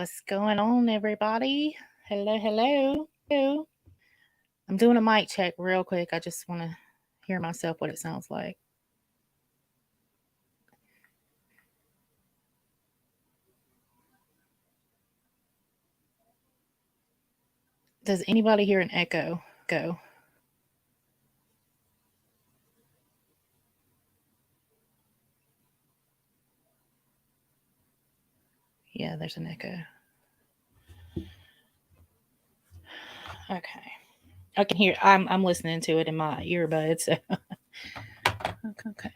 What's going on, everybody? Hello, hello. I'm doing a mic check real quick. I just want to hear myself what it sounds like. Does anybody hear an echo? Go. Yeah, there's an echo. Okay. I can hear. I'm listening to it in my earbuds. So. Okay.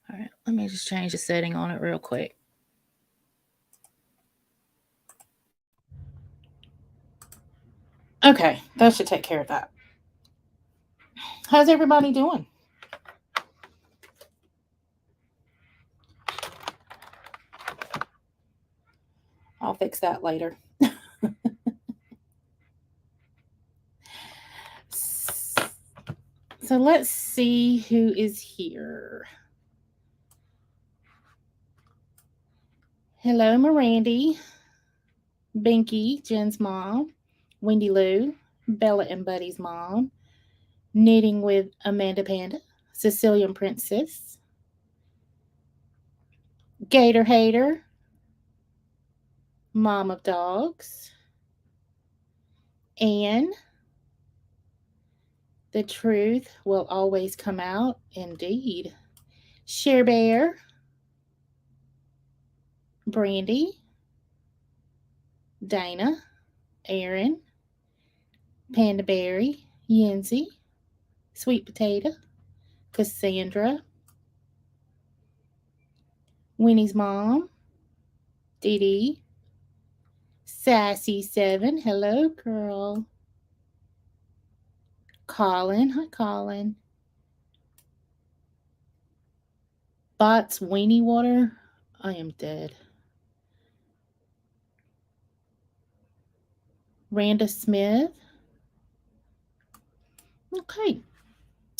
All right. Let me just change the setting on it real quick. Okay, that should take care of that. How's everybody doing? I'll fix that later. So let's see who is here. Hello, Mirandy, Binky, Jen's mom, Wendy Lou, Bella and Buddy's mom, Knitting with Amanda Panda, Sicilian Princess, Gator Hater, Mom of Dogs, Anne, The Truth Will Always Come Out, indeed, Share Bear, Brandy, Dana, Aaron, Panda Berry, Yenzi, Sweet Potato, Cassandra, Winnie's mom, Dee Dee, Sassy7, hello girl, Colin, hi Colin, Bots Weenie Water, I am dead, Randa Smith, okay,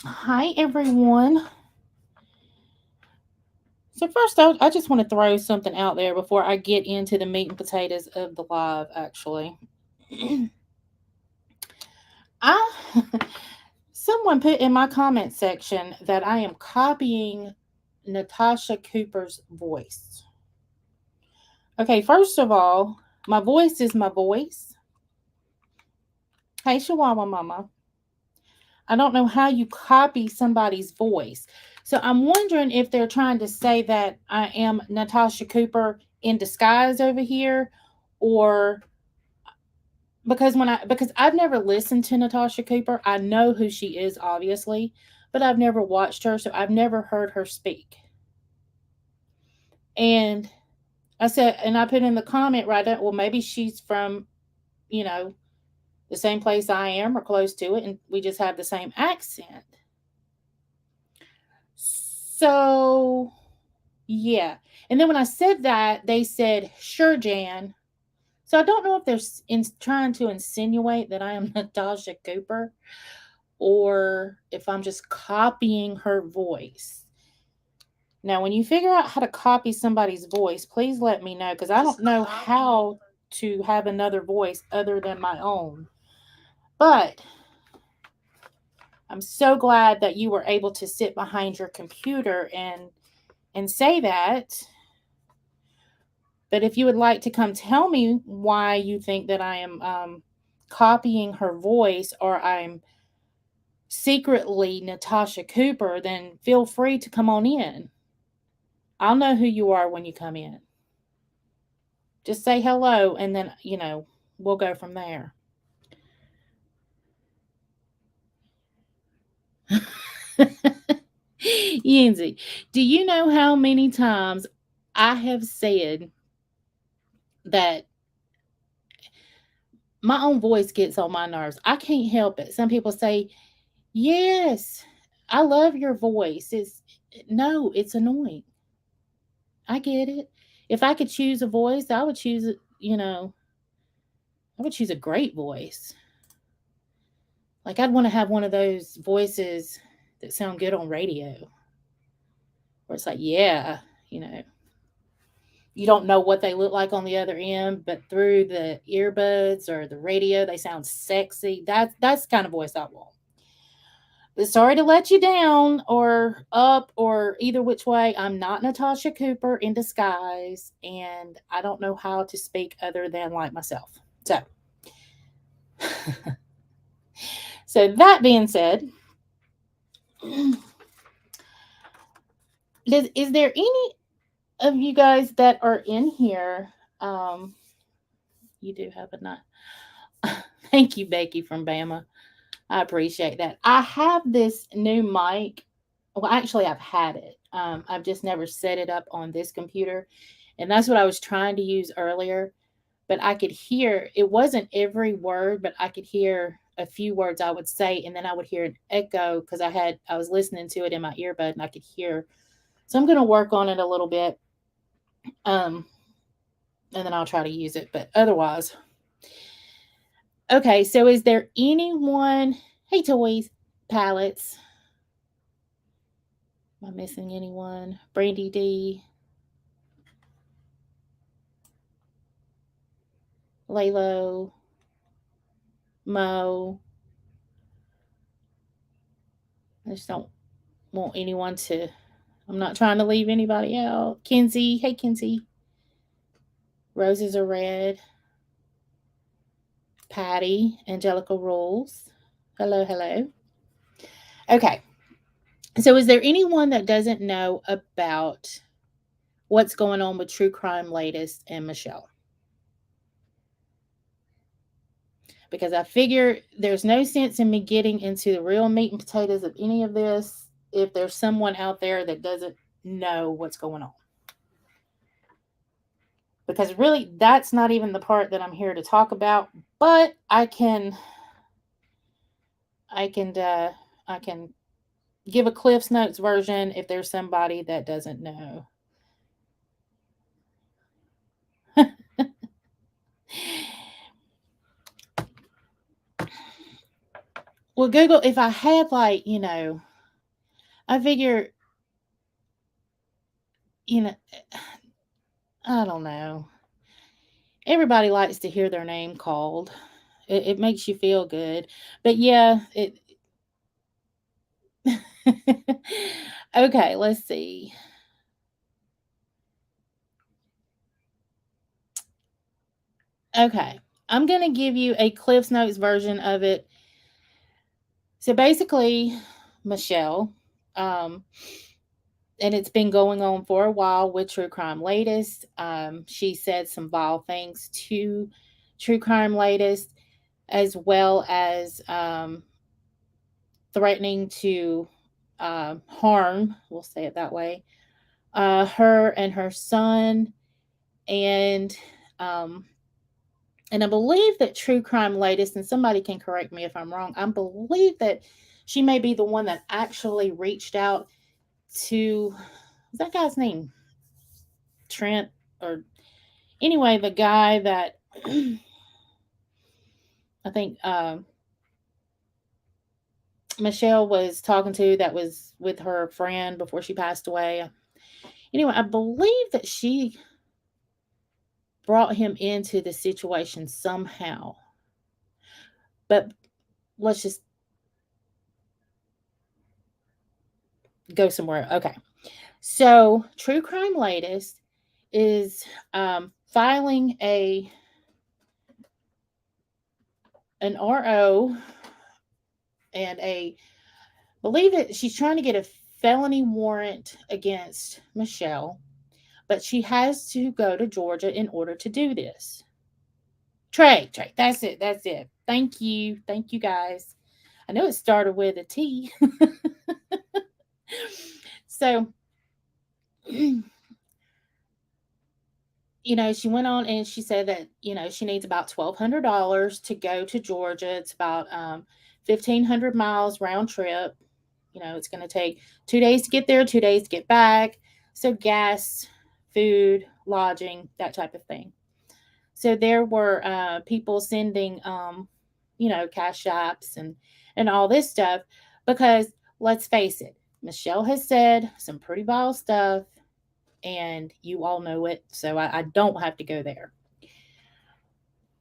hi everyone. So first I just want to throw something out there before I get into the meat and potatoes of the live, actually. Someone put in my comment section that I am copying Natasha Cooper's voice. Okay, first of all, my voice is my voice. Hey, Chihuahua Mama. I don't know how you copy somebody's voice. So I'm wondering if they're trying to say that I am Natasha Cooper in disguise over here, or because I've never listened to Natasha Cooper. I know who she is, obviously, but I've never watched her, so I've never heard her speak. And I said, and I put in the comment right up, well, maybe she's from, the same place I am or close to it, and we just have the same accent. So, yeah. And then when I said that, they said, sure, Jan. So I don't know if they're trying to insinuate that I am Natasha Cooper or if I'm just copying her voice. Now, when you figure out how to copy somebody's voice, please let me know, because I don't know how to have another voice other than my own. But I'm so glad that you were able to sit behind your computer and say that. But if you would like to come tell me why you think that I am copying her voice or I'm secretly Natasha Cooper, then feel free to come on in. I'll know who you are when you come in. Just say hello, and then, we'll go from there. Yenzi, do you know how many times I have said that my own voice gets on my nerves? I can't help it. Some people say, yes, I love your voice. It's annoying. I get it. If I could choose a voice, I would choose, I would choose a great voice. Like, I'd want to have one of those voices that sound good on radio. Where it's like, yeah, you know, you don't know what they look like on the other end, but through the earbuds or the radio, they sound sexy. That's the kind of voice I want. But sorry to let you down or up or either which way. I'm not Natasha Cooper in disguise, and I don't know how to speak other than like myself. So, so that being said, is there any of you guys that are in here? Um, you do have a night. Thank you, Becky from Bama. I appreciate that. I have this new mic. Well, actually, I've had it. I've just never set it up on this computer. And that's what I was trying to use earlier. But I could hear, it wasn't every word, but I could hear a few words I would say. And then I would hear an echo because I was listening to it in my earbud and I could hear. So I'm going to work on it a little bit. Um, and then I'll try to use it. But otherwise, okay. So is there anyone, hey, toys, palettes, am I missing anyone? Brandy D, Lalo, Mo. I just don't want anyone to. I'm not trying to leave anybody out. Kinsey, hey Kinsey. Roses are red. Patty, Angelica Rules. Hello, hello. Okay. So is there anyone that doesn't know about what's going on with True Crime Latest and Michelle? Because I figure there's no sense in me getting into the real meat and potatoes of any of this if there's someone out there that doesn't know what's going on. Because really, that's not even the part that I'm here to talk about, but I can I can give a Cliff's Notes version if there's somebody that doesn't know. Well, Google, if I had like, I figure, you know, I don't know. Everybody likes to hear their name called. It makes you feel good. But yeah, it okay, let's see. Okay. I'm going to give you a Cliff's Notes version of it. So basically, Michelle, um, and it's been going on for a while with True Crime Latest. She said some vile things to True Crime Latest, as well as threatening to harm, we'll say it that way, her and her son. And um, and I believe that True Crime Latest, and somebody can correct me if I'm wrong, I believe that she may be the one that actually reached out to, is that guy's name? Trent, or anyway, the guy that I think Michelle was talking to, that was with her friend before she passed away. Anyway, I believe that she brought him into the situation somehow. But let's just go somewhere. Okay. So, True Crime Latest is filing an RO and believe it, she's trying to get a felony warrant against Michelle, but she has to go to Georgia in order to do this. Trey, that's it, that's it. Thank you guys. I know it started with a T. So, she went on and she said that, she needs about $1,200 to go to Georgia. It's about 1,500 miles round trip. It's going to take 2 days to get there, 2 days to get back. So gas, food, lodging, that type of thing. So there were people sending, cash apps and all this stuff, because let's face it, Michelle has said some pretty vile stuff, and you all know it, so I don't have to go there.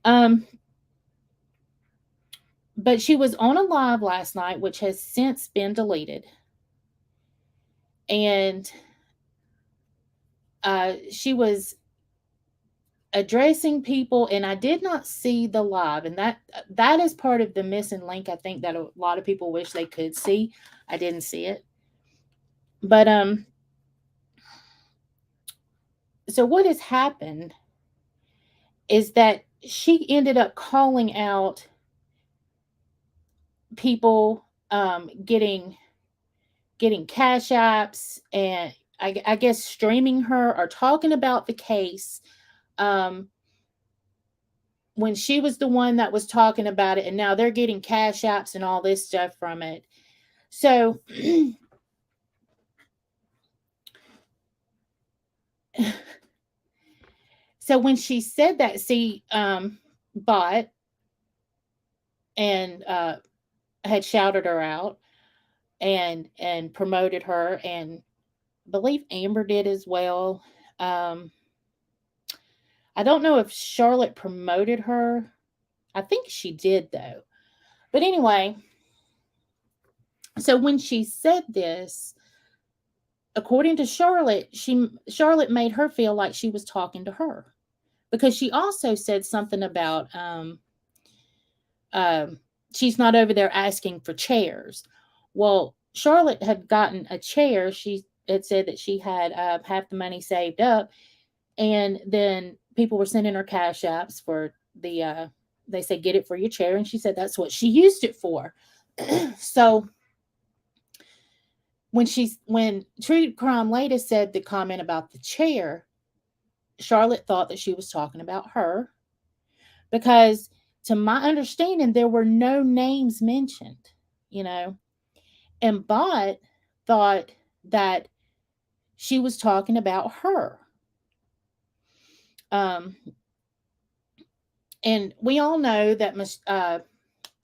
Um, but she was on a live last night, which has since been deleted, and she was addressing people, and I did not see the live, and that is part of the missing link. I think that a lot of people wish they could see. I didn't see it, but so what has happened is that she ended up calling out people getting cash apps, and I guess streaming her or talking about the case, um, when she was the one that was talking about it, and now they're getting cash apps and all this stuff from it. So, so when she said that, see, bought and had shouted her out and promoted her, and believe Amber did as well. Um, I don't know if Charlotte promoted her. I think she did though. But anyway, so when she said this, according to Charlotte, Charlotte made her feel like she was talking to her, because she also said something about um, she's not over there asking for chairs. Well, Charlotte had gotten a chair. She had said that she had half the money saved up, and then people were sending her cash apps for the. They said get it for your chair, and she said that's what she used it for. So when True Crime Lady said the comment about the chair, Charlotte thought that she was talking about her, because to my understanding there were no names mentioned, you know. And Bot thought that she was talking about her. Um, and we all know that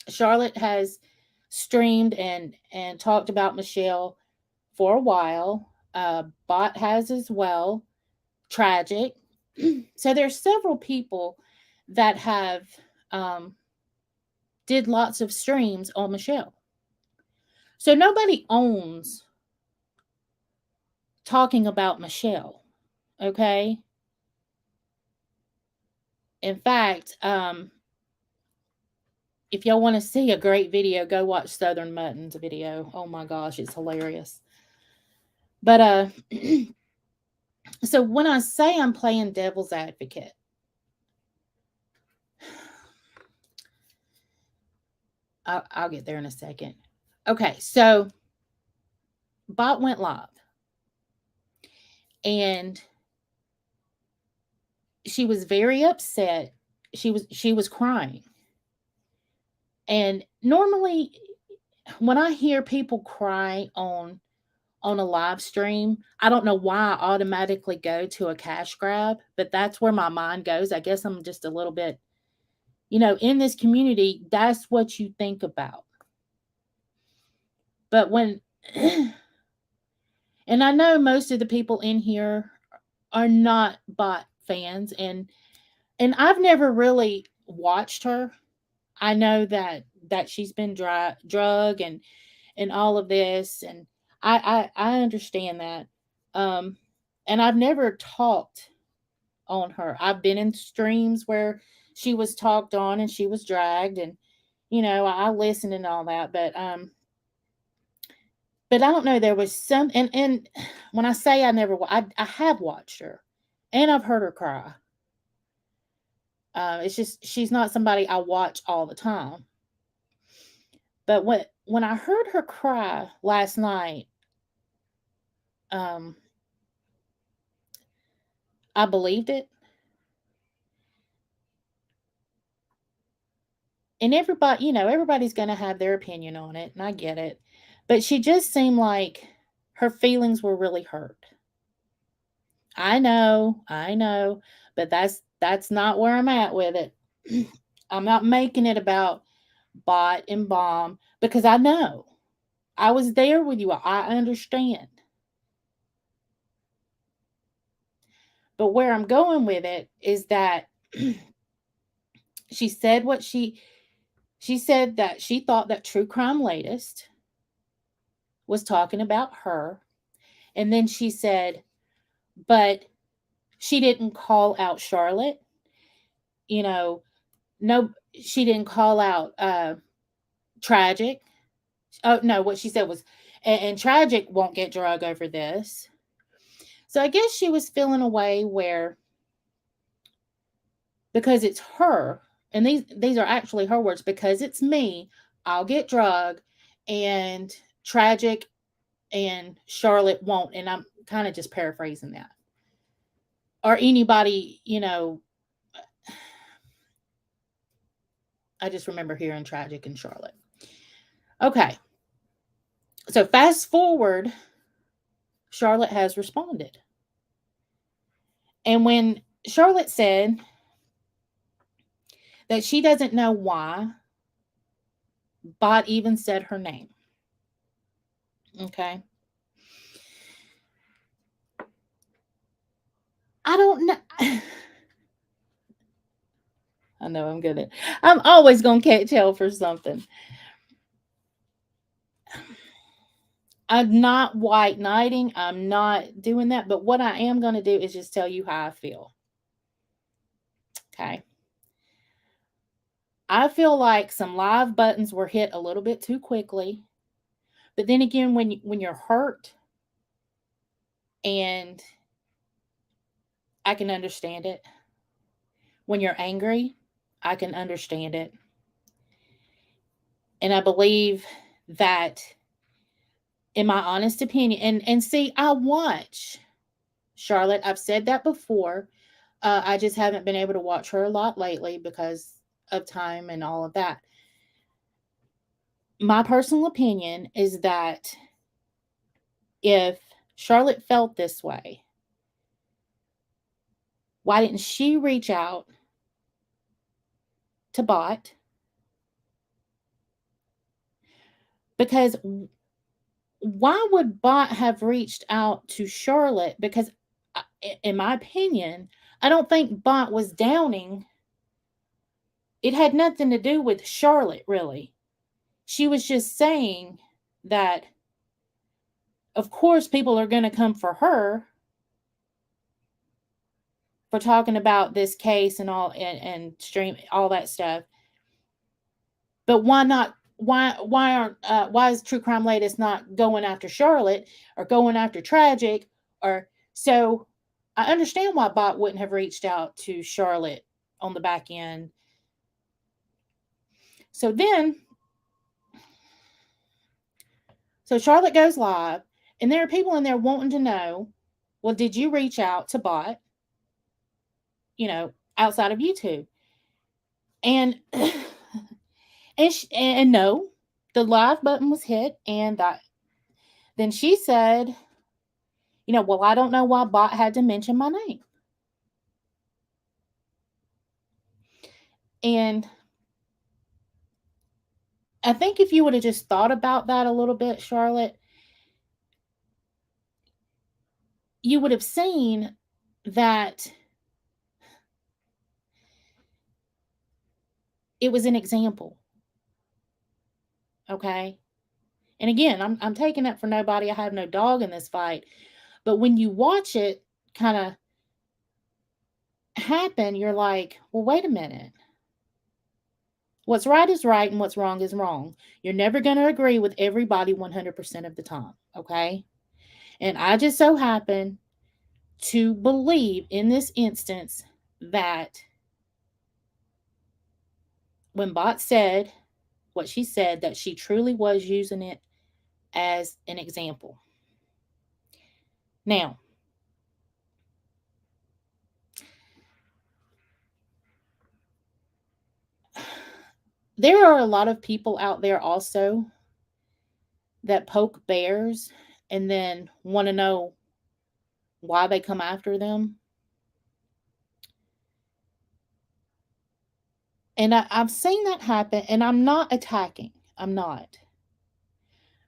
Charlotte has streamed and talked about Michelle for a while. Bot has as well. Tragic. So there's several people that have um, did lots of streams on Michelle. So nobody owns talking about Michelle. Okay. In fact, if y'all want to see a great video, go watch Southern Mutton's video. Oh my gosh, it's hilarious. But so when I say I'm playing devil's advocate, I'll get there in a second. Okay, so Bot went live, and she was very upset. She was crying. And normally when I hear people cry on a live stream, I don't know why I automatically go to a cash grab, but that's where my mind goes. I guess I'm just a little bit, in this community, that's what you think about. But when, and I know most of the people in here are not bot fans, and I've never really watched her. I know that she's been drug and all of this, and I understand that. Um, and I've never talked on her. I've been in streams where she was talked on and she was dragged, and I listened and all that, but I don't know. There was some, and when I say I never, I have watched her, and I've heard her cry. It's just she's not somebody I watch all the time. But when I heard her cry last night, um, I believed it. And everybody's going to have their opinion on it, and I get it. But she just seemed like her feelings were really hurt. I know, but that's not where I'm at with it. I'm not making it about bot and bomb, because I know. I was there with you. I understand. But where I'm going with it is that she said what she said that she thought that True Crime Latest was talking about her. And then she said, but she didn't call out Charlotte. You know, no, she didn't call out Tragic. Oh, no, what she said was, and Tragic won't get drug over this. So I guess she was feeling a way where, because it's her, and these are actually her words, because it's me, I'll get drug, and Tragic and Charlotte won't. And I'm kind of just paraphrasing that. Or anybody, I just remember hearing Tragic and Charlotte. Okay. So fast forward, Charlotte has responded. And when Charlotte said that she doesn't know why Bot even said her name. Okay. I don't know. I know I'm always gonna catch hell for something. I'm not white knighting. I'm not doing that. But what I am gonna do is just tell you how I feel. Okay. I feel like some live buttons were hit a little bit too quickly. But then again, when you're hurt, and I can understand it. When you're angry, I can understand it. And I believe that, in my honest opinion, and see, I watch Charlotte. I've said that before. I just haven't been able to watch her a lot lately because of time and all of that. My personal opinion is that if Charlotte felt this way, why didn't she reach out to Bot? Because why would Bot have reached out to Charlotte? Because, in my opinion, I don't think Bot was downing. It had nothing to do with Charlotte, really. She was just saying that, of course, people are going to come for her for talking about this case and all, and stream all that stuff. But why not? Why is True Crime Latest not going after Charlotte or going after Tragic? Or so I understand why Bot wouldn't have reached out to Charlotte on the back end. So then, so Charlotte goes live, and there are people in there wanting to know, well, did you reach out to Bot? Outside of YouTube, and and no, the live button was hit, and then she said, well, I don't know why Bot had to mention my name. And I think if you would have just thought about that a little bit, Charlotte, you would have seen that it was an example. Okay. And again, I'm taking it for nobody. I have no dog in this fight. But when you watch it kind of happen, you're like, well, wait a minute. What's right is right and what's wrong is wrong. You're never going to agree with everybody 100% of the time. Okay. And I just so happen to believe in this instance that when Bot said what she said, that she truly was using it as an example. Now, there are a lot of people out there also that poke bears and then want to know why they come after them. And I've seen that happen, and I'm not attacking. I'm not.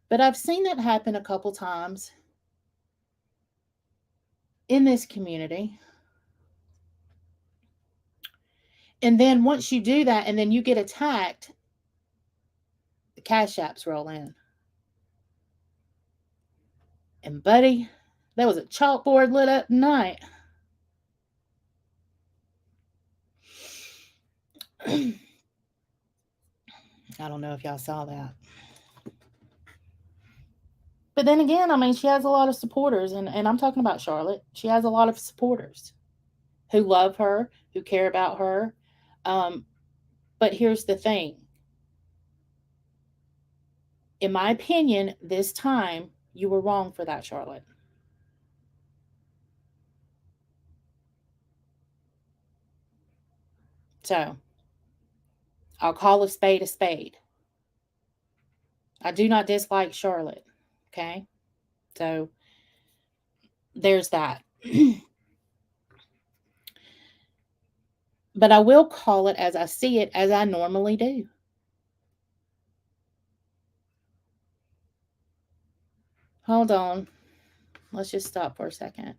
But I've seen that happen a couple times in this community. And then once you do that and then you get attacked, the cash apps roll in. And buddy, there was a chalkboard lit up tonight. I don't know if y'all saw that. But then again, I mean, she has a lot of supporters, and I'm talking about Charlotte. She has a lot of supporters who love her, who care about her. Um, but here's the thing. In my opinion, this time you were wrong for that, Charlotte. So I'll call a spade a spade. I do not dislike Charlotte. Okay. So there's that. But I will call it as I see it, as I normally do. Hold on. Let's just stop for a second.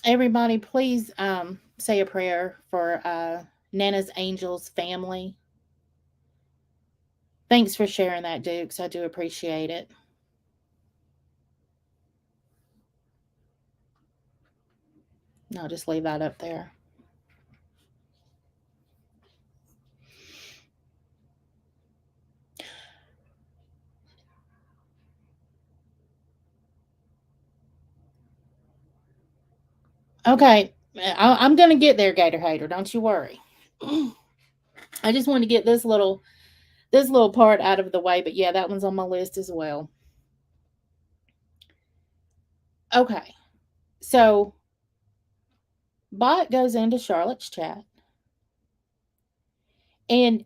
Everybody, please say a prayer for Nana's Angels family. Thanks for sharing that, Dukes. I do appreciate it. I'll just leave that up there. Okay, I'm gonna get there, Gator Hater. Don't you worry. I just want to get this little part out of the way, but yeah, that one's on my list as well. Okay, so Bot goes into Charlotte's chat, and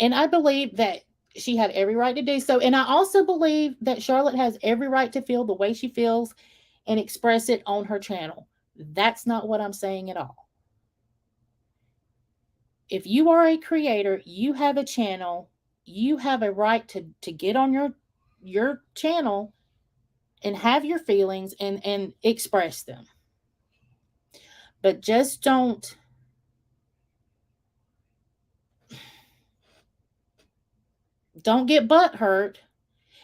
I believe that she had every right to do so, and I also believe that Charlotte has every right to feel the way she feels and express it on her channel. That's not what I'm saying at all. If you are a creator, you have a channel, you have a right to get on your channel and have your feelings and express them. But just don't get butt hurt.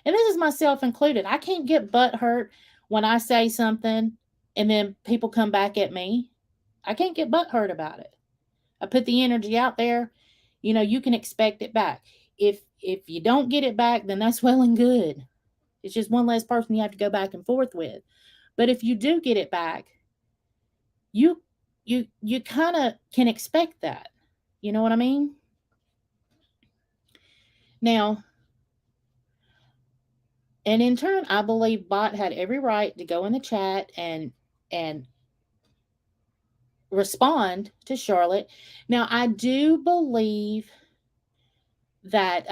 And this is myself included. I can't get butt hurt when I say something and then people come back at me. I can't get butt hurt about it. I put the energy out there, you can expect it back. If you don't get it back, then that's well and good. It's just one less person you have to go back and forth with. But if you do get it back, you you kind of can expect that. You know what I mean? Now, and in turn, I believe Bot had every right to go in the chat and respond to Charlotte. Now, I do believe that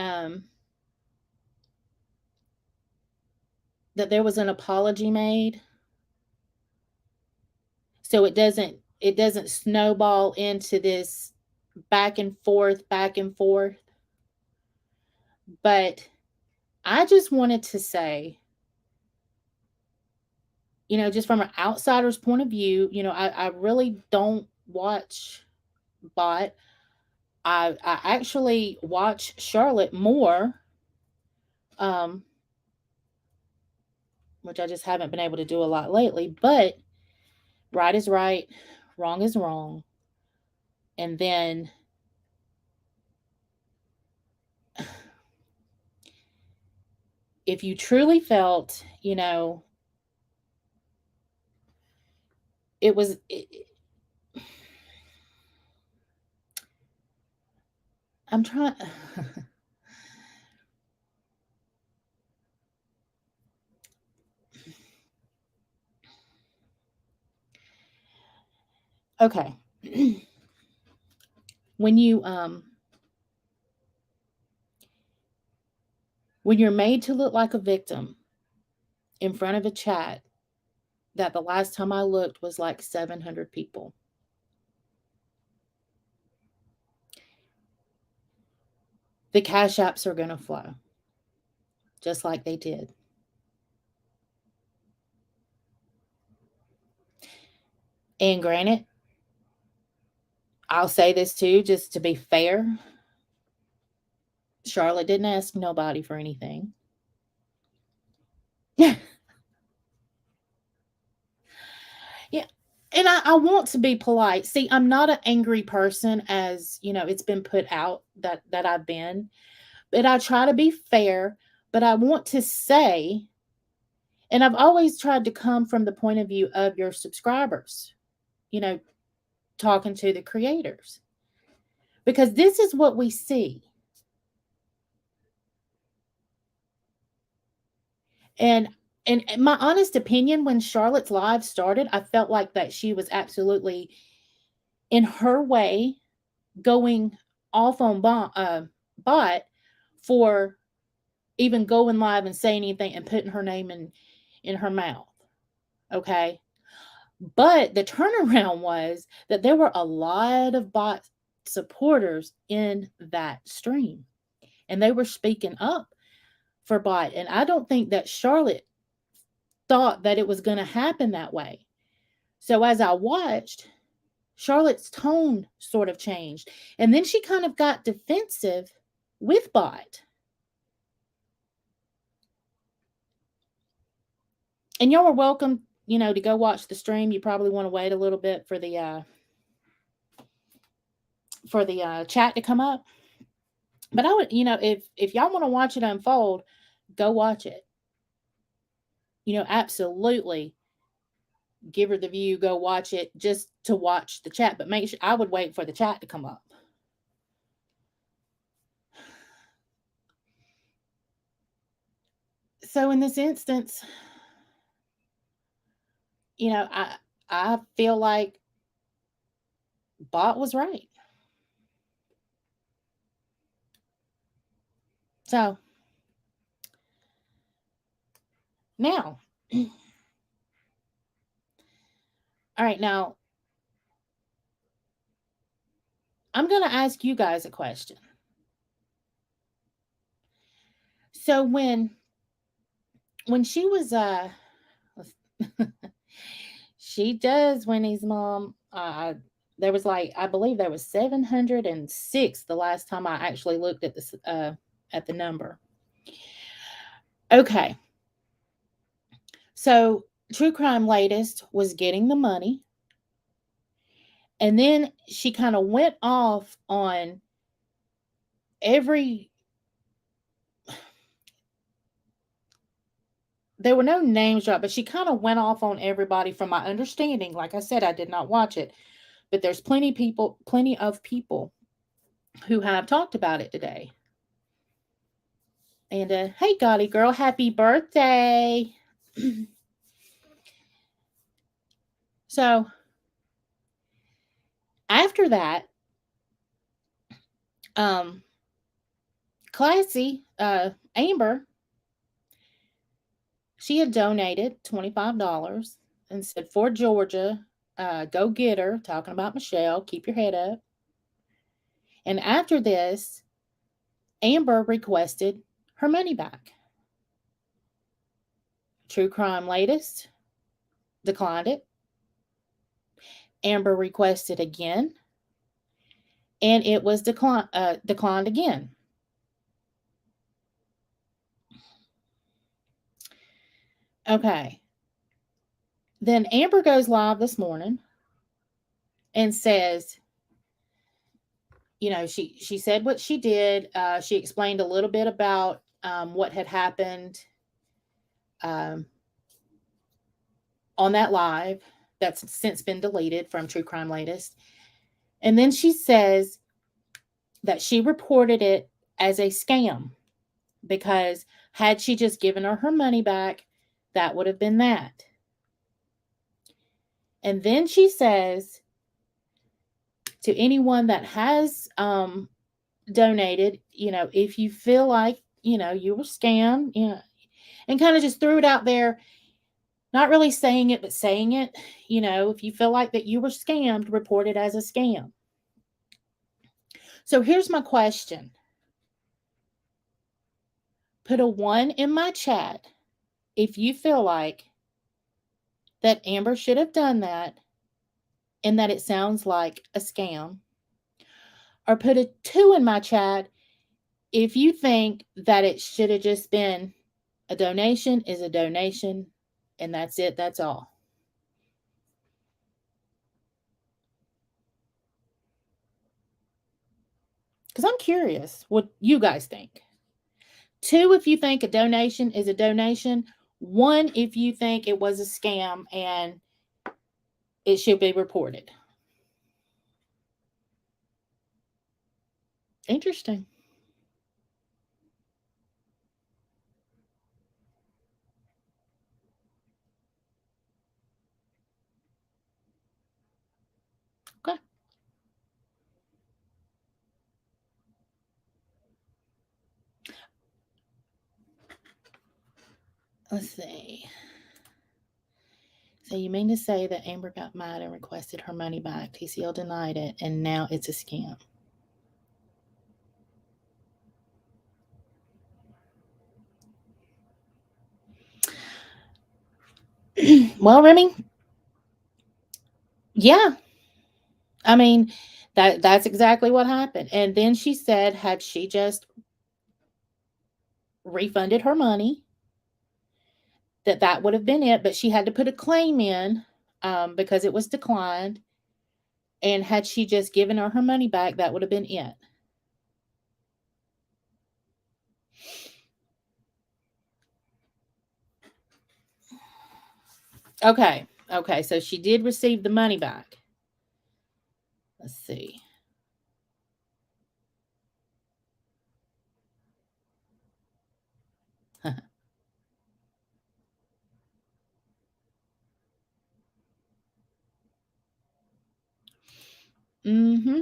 that there was an apology made, so it doesn't snowball into this back and forth, back and forth. But I just wanted to say, just from an outsider's point of view, I really don't watch Bot. I actually watch Charlotte more, um, which I just haven't been able to do a lot lately. But right is right, wrong is wrong. And then if you truly felt, it was. I'm trying. Okay. when you when you're made to look like a victim in front of a chat, that the last time I looked was like 700 people. The cash apps are going to flow just like they did. And granted, I'll say this too, just to be fair. Charlotte didn't ask nobody for anything. Yeah. Yeah. And I want to be polite. See, I'm not an angry person, as it's been put out that I've been, but I try to be fair. But I want to say, and I've always tried to come from the point of view of your subscribers, you know, talking to the creators, because this is what we see. And my honest opinion, when Charlotte's live started, I felt like that she was absolutely, in her way, going off on bot for even going live and saying anything and putting her name in her mouth. Okay. But the turnaround was that there were a lot of bot supporters in that stream, and they were speaking up for bot. And I don't think that Charlotte thought that it was going to happen that way. So as I watched, Charlotte's tone sort of changed. And then she kind of got defensive with bot. And y'all are welcome, to go watch the stream. You probably want to wait a little bit for the chat to come up. But I would, if y'all want to watch it unfold, go watch it. Absolutely give her the view, go watch it just to watch the chat. But make sure, I would wait for the chat to come up. So in this instance, I feel like bot was right. So now, all right, now I'm going to ask you guys a question. So when she was she does Winnie's mom, there was I believe there was 706 the last time I actually looked at the number. Okay. So True Crime Latest was getting the money, and then she kind of went off on there were no names dropped, but she kind of went off on everybody from my understanding. Like I said, I did not watch it, but there's plenty of people who have talked about it today. And hey, Gotti girl, happy birthday. So after that, Classy, Amber, she had donated $25 and said, for Georgia, go get her, talking about Michelle, keep your head up. And after this, Amber requested her money back. True Crime Latest declined it. Amber requested again, and it was declined again. Okay. Then Amber goes live this morning and says, she said what she did. She explained a little bit about what had happened on that live that's since been deleted from True Crime Latest. And then she says that she reported it as a scam because had she just given her money back, that would have been that. And then she says to anyone that has donated, if you feel like, you were scammed, and kind of just threw it out there. Not really saying it, but saying it. If you feel like that you were scammed, report it as a scam. So here's my question. Put a 1 in my chat if you feel like that Amber should have done that and that it sounds like a scam. Or put a 2 in my chat if you think that it should have just been a donation is a donation and that's it, that's all. Because I'm curious what you guys think. 2 if you think a donation is a donation. 1 if you think it was a scam and it should be reported. Interesting. Okay. Let's see. So you mean to say that Amber got mad and requested her money back? TCL denied it, and now it's a scam. Well, Remy, yeah. I mean, that's exactly what happened. And then she said, had she just refunded her money, that would have been it. But she had to put a claim in because it was declined. And had she just given her money back, that would have been it. Okay. Okay. So she did receive the money back. Let's see. Mm-hmm.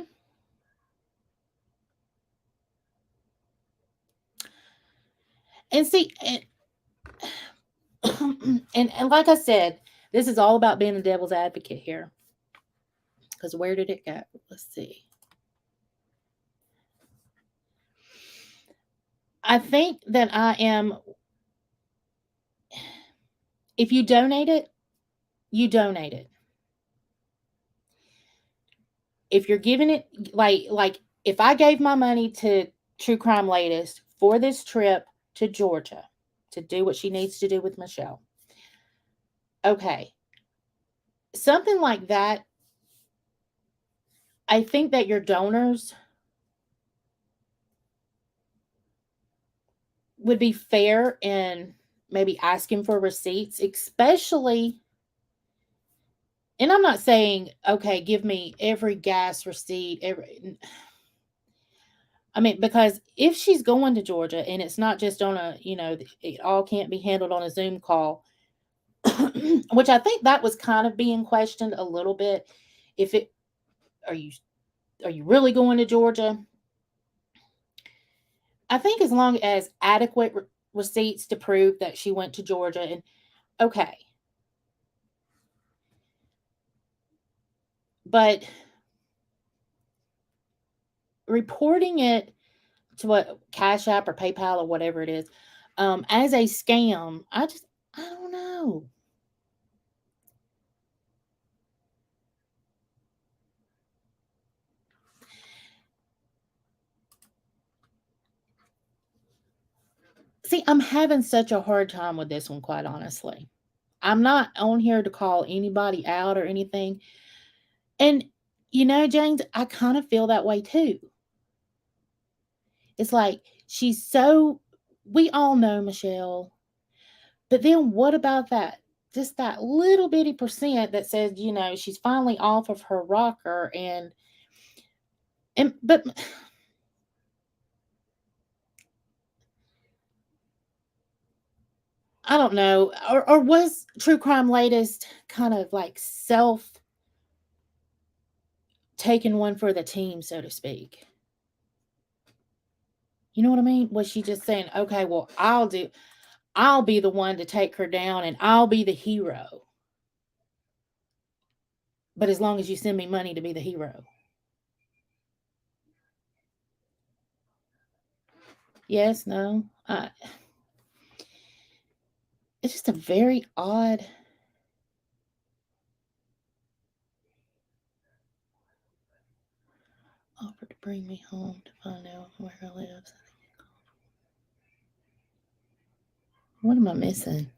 And see, and like I said, this is all about being the devil's advocate here. Because where did it go? Let's see. I think that I am. If you donate it, you donate it. If you're giving it like if I gave my money to True Crime Latest for this trip to Georgia to do what she needs to do with Michelle. Okay. Something like that, I think that your donors would be fair in maybe asking for receipts, especially. And I'm not saying, okay, give me every gas receipt, I mean, because if she's going to Georgia and it's not just on it all can't be handled on a Zoom call, which I think that was kind of being questioned a little bit. If it are you really going to Georgia? I think as long as adequate receipts to prove that she went to Georgia, and okay, but reporting it to what Cash App or PayPal or whatever it is, as a scam, I don't know. See, I'm having such a hard time with this one, quite honestly. I'm not on here to call anybody out or anything. And, James, I kind of feel that way too. It's like we all know Michelle, but then what about that? Just that little bitty percent that says, she's finally off of her rocker but I don't know. Or was True Crime Latest kind of like self taking one for the team, so to speak? You know what I mean? Was she just saying, okay, well, I'll be the one to take her down and I'll be the hero. But as long as you send me money to be the hero. Yes, no. It's just a very odd. Offered to bring me home to find out where I live. What am I missing?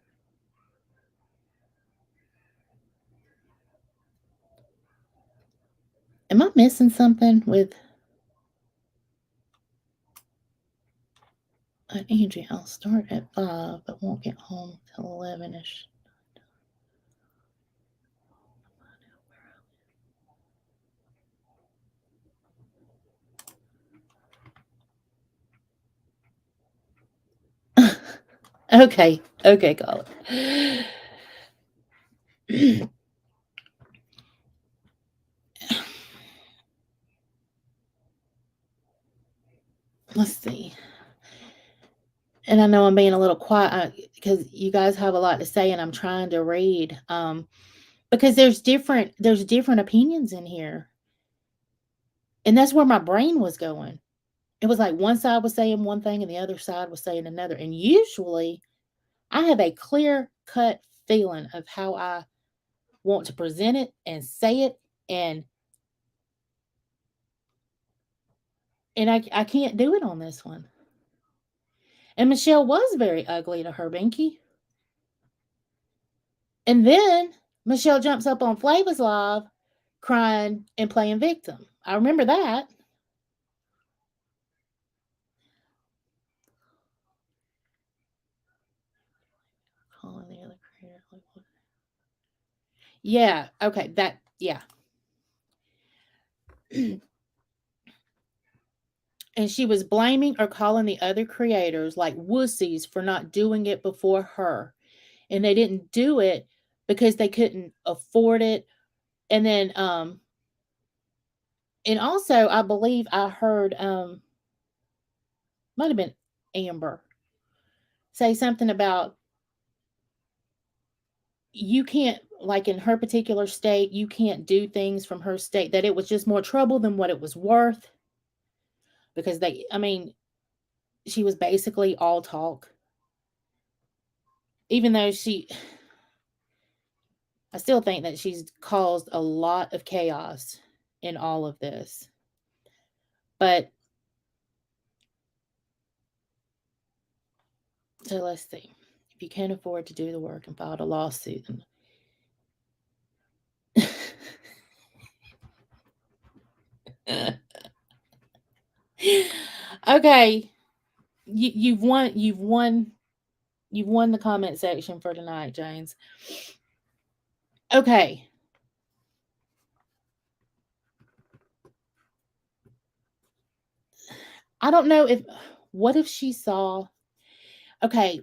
Am I missing something with Angie? I'll start at 5, but won't get home till 11ish. Okay, call it. Let's see. And I know I'm being a little quiet because you guys have a lot to say, and I'm trying to read. Because there's different opinions in here, and that's where my brain was going. It was like one side was saying one thing and the other side was saying another. And usually, I have a clear cut feeling of how I want to present it and say it, and I can't do it on this one. And Michelle was very ugly to her, Binky. And then Michelle jumps up on Flava's live crying and playing victim. I remember that. Calling the other creator. Yeah, okay, yeah. And she was blaming or calling the other creators like wussies for not doing it before her. And they didn't do it because they couldn't afford it. And then and also I believe I heard might have been Amber say something about you can't, like in her particular state, you can't do things from her state, that it was just more trouble than what it was worth because I mean, she was basically all talk. Even though I still think that she's caused a lot of chaos in all of this. But so let's see. If you can't afford to do the work and filed a lawsuit, okay, you've won. You've won the comment section for tonight, James. Okay. I don't know if what if she saw. Okay,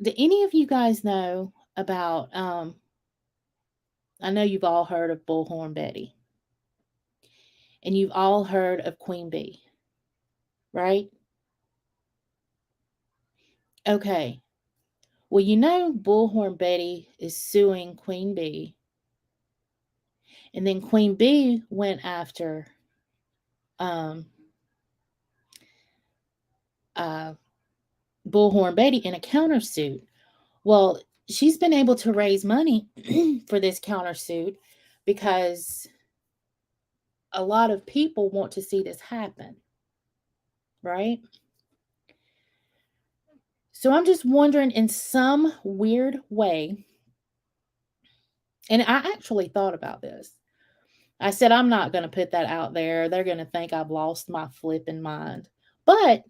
do any of you guys know about I know you've all heard of Bullhorn Betty and you've all heard of Queen Bee, right? Okay. Well, you know Bullhorn Betty is suing Queen Bee, and then Queen Bee went after um uh Bullhorn Betty in a countersuit. Well, she's been able to raise money for this countersuit because a lot of people want to see this happen, right? So I'm just wondering in some weird way, and I actually thought about this. I said, I'm not going to put that out there. They're going to think I've lost my flipping mind. But,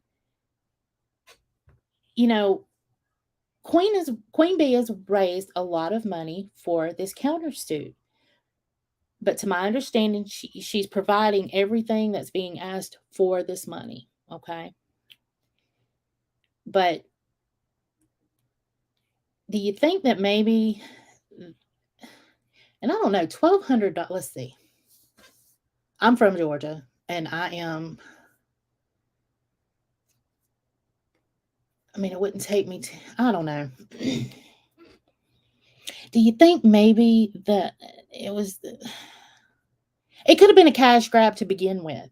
you know, Queen Bee has raised a lot of money for this countersuit. But to my understanding, she's providing everything that's being asked for this money. Okay. But do you think that maybe, and I don't know, $1,200, let's see. I'm from Georgia and I am I mean, it wouldn't take me to, I don't know. Do you think maybe that it was, it could have been a cash grab to begin with?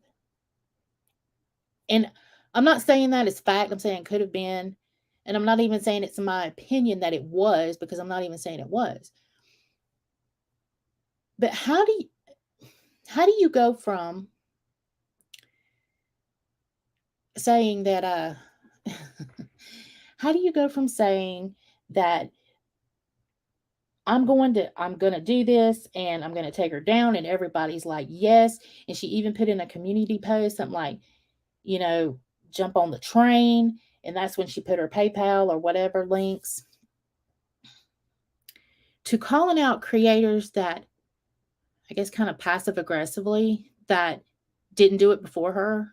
And I'm not saying that it's fact. I'm saying it could have been. And I'm not even saying it's my opinion that it was, because I'm not even saying it was. But how do you go from saying that how do you go from saying that I'm going to do this and I'm going to take her down, and everybody's like, "Yes." And she even put in a community post something like, you know, jump on the train, and that's when she put her PayPal or whatever links, to calling out creators that, I guess, kind of passive aggressively, that didn't do it before her.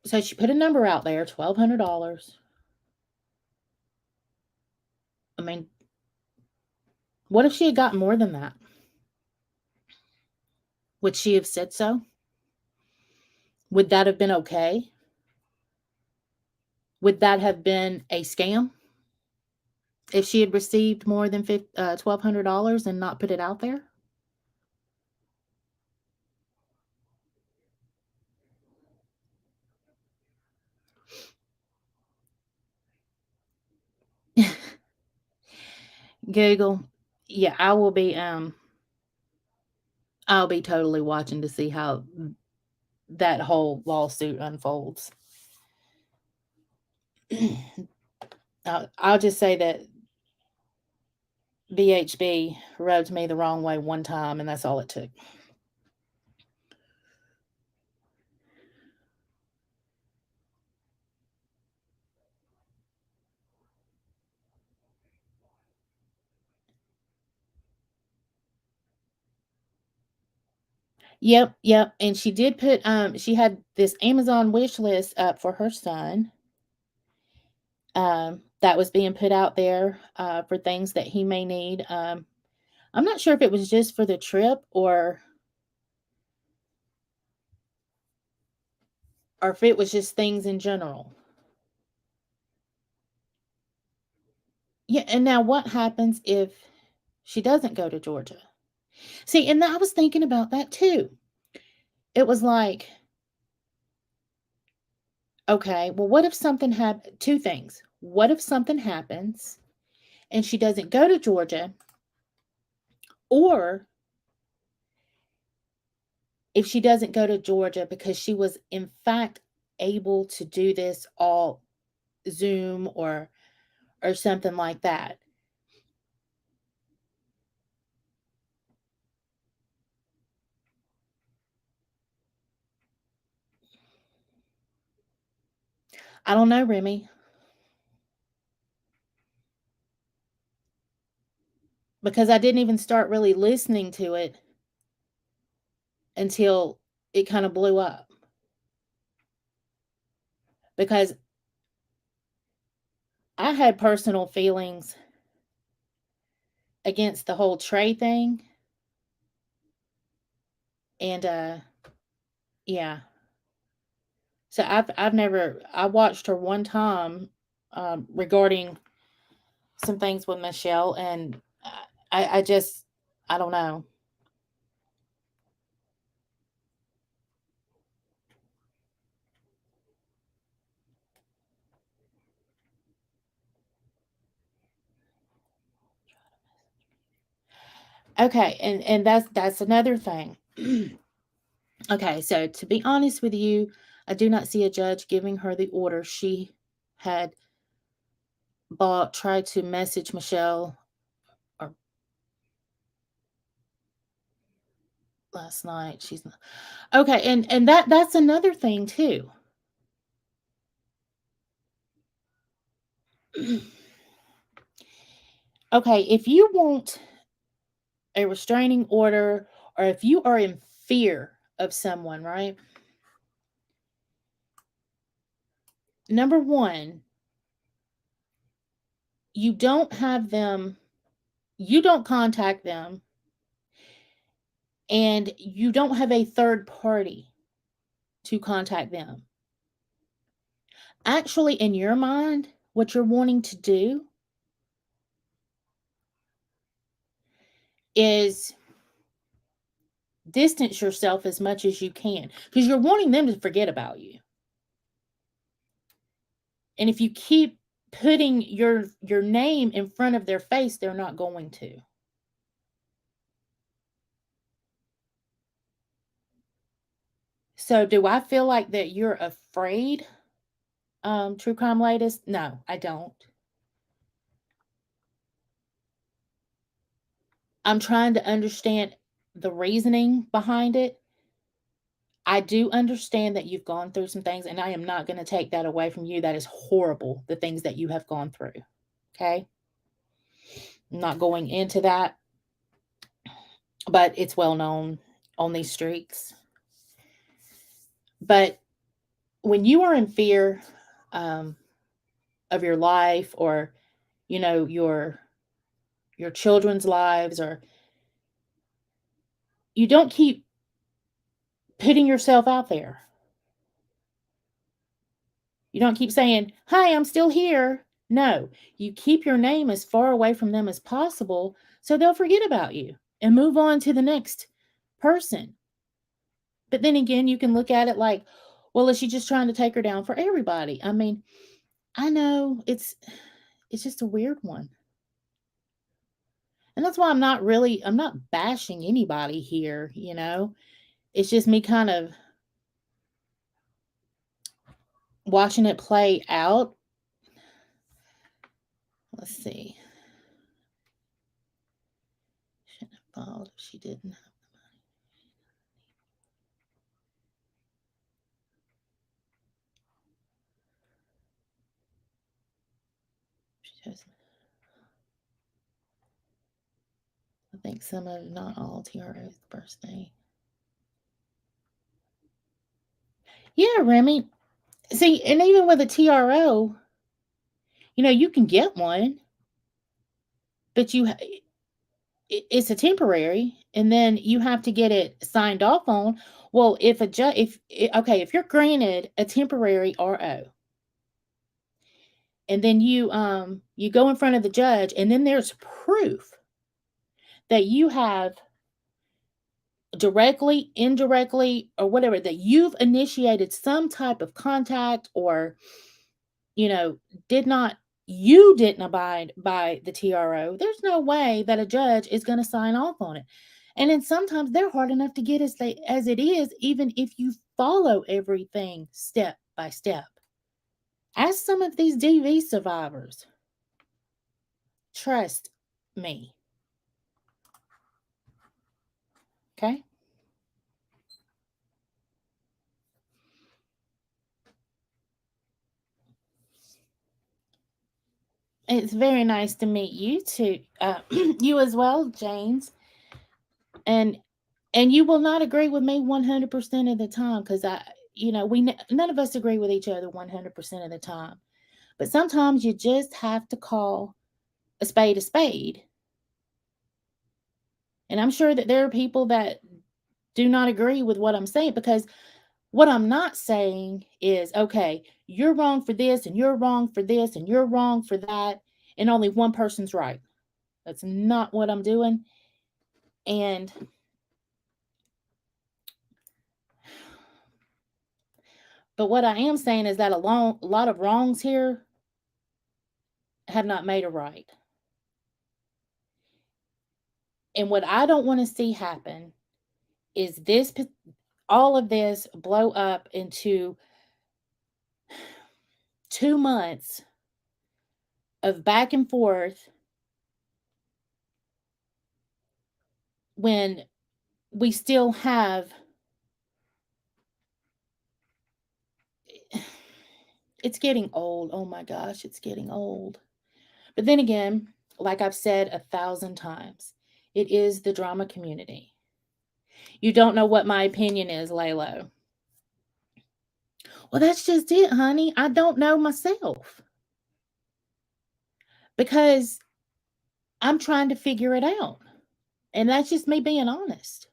So she put a number out there, $1,200. I mean, what if she had gotten more than that? Would she have said so? Would that have been okay? Would that have been a scam if she had received more than $1,200 and not put it out there? Google. Yeah, I'll be totally watching to see how that whole lawsuit unfolds. I'll just say that BHB rubbed me the wrong way one time, and that's all it took. Yep, yep. And she did put she had this Amazon wish list up for her son. That was being put out there for things that he may need. I'm not sure if it was just for the trip, or if it was just things in general. Yeah, and now what happens if she doesn't go to Georgia? See, and I was thinking about that too. It was like, okay, well, what if something happened? Two things. What if something happens and she doesn't go to Georgia? Or if she doesn't go to Georgia because she was, in fact, able to do this all Zoom or something like that. I don't know, Remy, because I didn't even start really listening to it until it kind of blew up. Because I had personal feelings against the whole Trey thing. And yeah. So I watched her one time regarding some things with Michelle, and I just, I don't know. Okay, and that's another thing. Okay, so to be honest with you, I do not see a judge giving her the order she had bought. Tried to message Michelle or last night. She's not okay, and that's another thing too. Okay, if you want a restraining order, or if you are in fear of someone, right? Number one, you don't have them, you don't contact them, and you don't have a third party to contact them. Actually, in your mind, what you're wanting to do is distance yourself as much as you can because you're wanting them to forget about you. And if you keep putting your name in front of their face, they're not going to. So do I feel like that you're afraid, true crime latest? No, I don't. I'm trying to understand the reasoning behind it. I do understand that you've gone through some things, and I am not going to take that away from you. That is horrible, the things that you have gone through. Okay. I'm not going into that, but it's well known on these streets. But when you are in fear um, of your life, or your children's lives, or you don't keep putting yourself out there. You don't keep saying, "Hi, I'm still here." No, you keep your name as far away from them as possible so they'll forget about you and move on to the next person. But then again, you can look at it like, well, is she just trying to take her down for everybody? I mean, I know it's just a weird one. And that's why I'm not bashing anybody here. It's just me kind of watching it play out. Let's see. Shouldn't have filed if she didn't have the money. She doesn't. I think some of, not all TRO's birthday. Yeah, Remy. See, and even with a TRO, you can get one, but it's a temporary, and then you have to get it signed off on. Well, if a judge, if you're granted a temporary RO, and then you go in front of the judge, and then there's proof that you have directly, indirectly, or whatever, that you've initiated some type of contact, or you know, did not you didn't abide by the TRO, there's no way that a judge is going to sign off on it. And then sometimes they're hard enough to get as it is, even if you follow everything step by step. Ask some of these DV survivors. Trust me. Okay? It's very nice to meet you too. You as well, James. And you will not agree with me 100% of the time, because none of us agree with each other 100% of the time. But sometimes you just have to call a spade a spade. And I'm sure that there are people that do not agree with what I'm saying, because what I'm not saying is, okay, you're wrong for this, and you're wrong for this, and you're wrong for that, and only one person's right. That's not what I'm doing. And but what I am saying is that a lot of wrongs here have not made a right. And what I don't want to see happen is all of this blow up into 2 months of back and forth, when we still have, it's getting old. Oh my gosh, it's getting old. But then again, like I've said 1,000 times, it is the drama community. You don't know what my opinion is, Laylo. Well, that's just it, honey. I don't know myself, because I'm trying to figure it out. And that's just me being honest.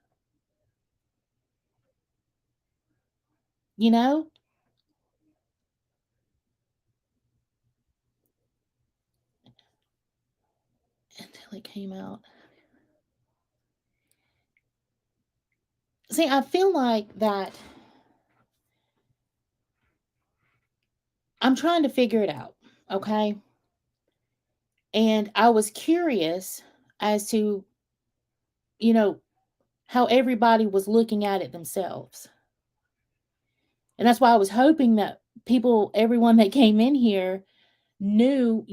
you know, until it came out. See, I feel like that I'm trying to figure it out, okay? And I was curious as to, you know, how everybody was looking at it themselves. And that's why I was hoping that people, everyone that came in here knew,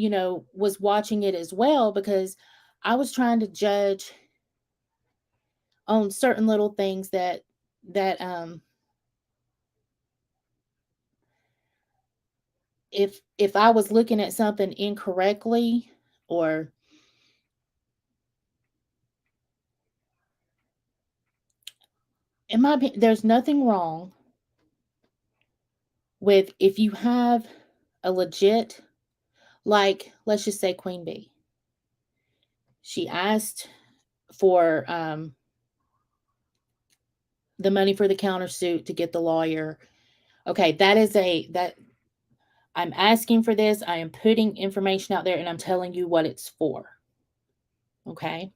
was watching it as well, because I was trying to judge on certain little things that if I was looking at something incorrectly, or in my opinion, there's nothing wrong with, if you have a legit, like, let's just say Queen Bee. She asked for the money for the countersuit to get the lawyer. Okay, that I'm asking for this. I am putting information out there and I'm telling you what it's for. Okay.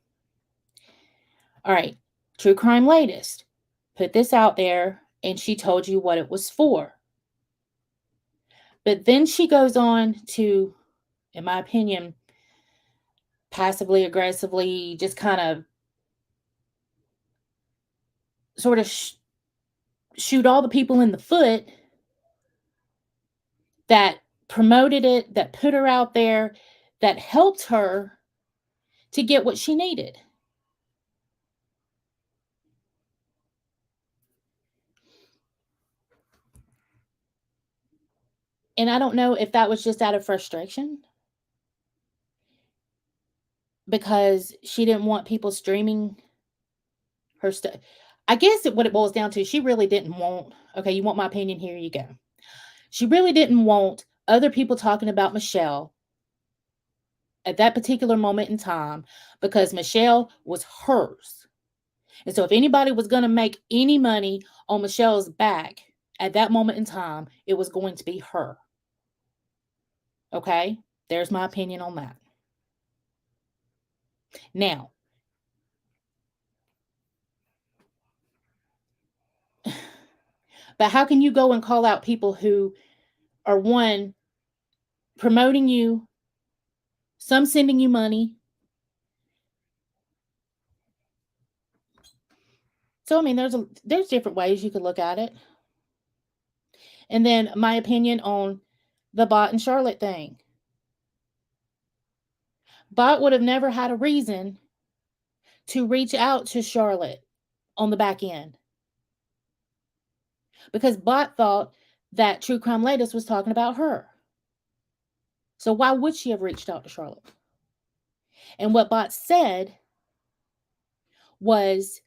All right. True Crime Latest put this out there and she told you what it was for. But then she goes on to, in my opinion, passively aggressively just kind of sort of shoot all the people in the foot that promoted it, that put her out there, that helped her to get what she needed. And I don't know if that was just out of frustration because she didn't want people streaming her stuff. I guess what it boils down to, she really didn't want, okay, you want my opinion? Here you go. She really didn't want other people talking about Michelle at that particular moment in time, because Michelle was hers. And so if anybody was going to make any money on Michelle's back at that moment in time, it was going to be her. Okay? There's my opinion on that. Now, but how can you go and call out people who are, one, promoting you, some sending you money? So I mean, there's different ways you could look at it. And then my opinion on the Bot and Charlotte thing. Bot would have never had a reason to reach out to Charlotte on the back end, because Bot thought that True Crime Latest was talking about her. So why would she have reached out to Charlotte? And what Bot said was,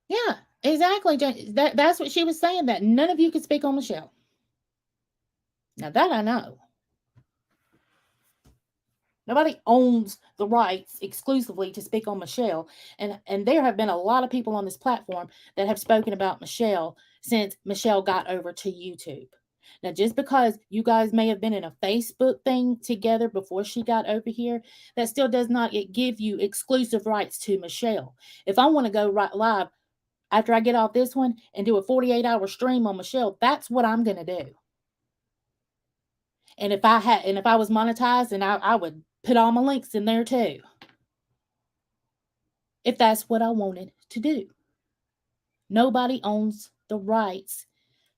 yeah, exactly. That's what she was saying, that none of you could speak on Michelle. Now that I know. Nobody owns the rights exclusively to speak on Michelle. And there have been a lot of people on this platform that have spoken about Michelle since Michelle got over to YouTube. Now, just because you guys may have been in a Facebook thing together before she got over here, that still does not give you exclusive rights to Michelle. If I want to go right live after I get off this one and do a 48-hour stream on Michelle, that's what I'm going to do. And if I was monetized, and I would put all my links in there too, if that's what I wanted to do. Nobody owns the rights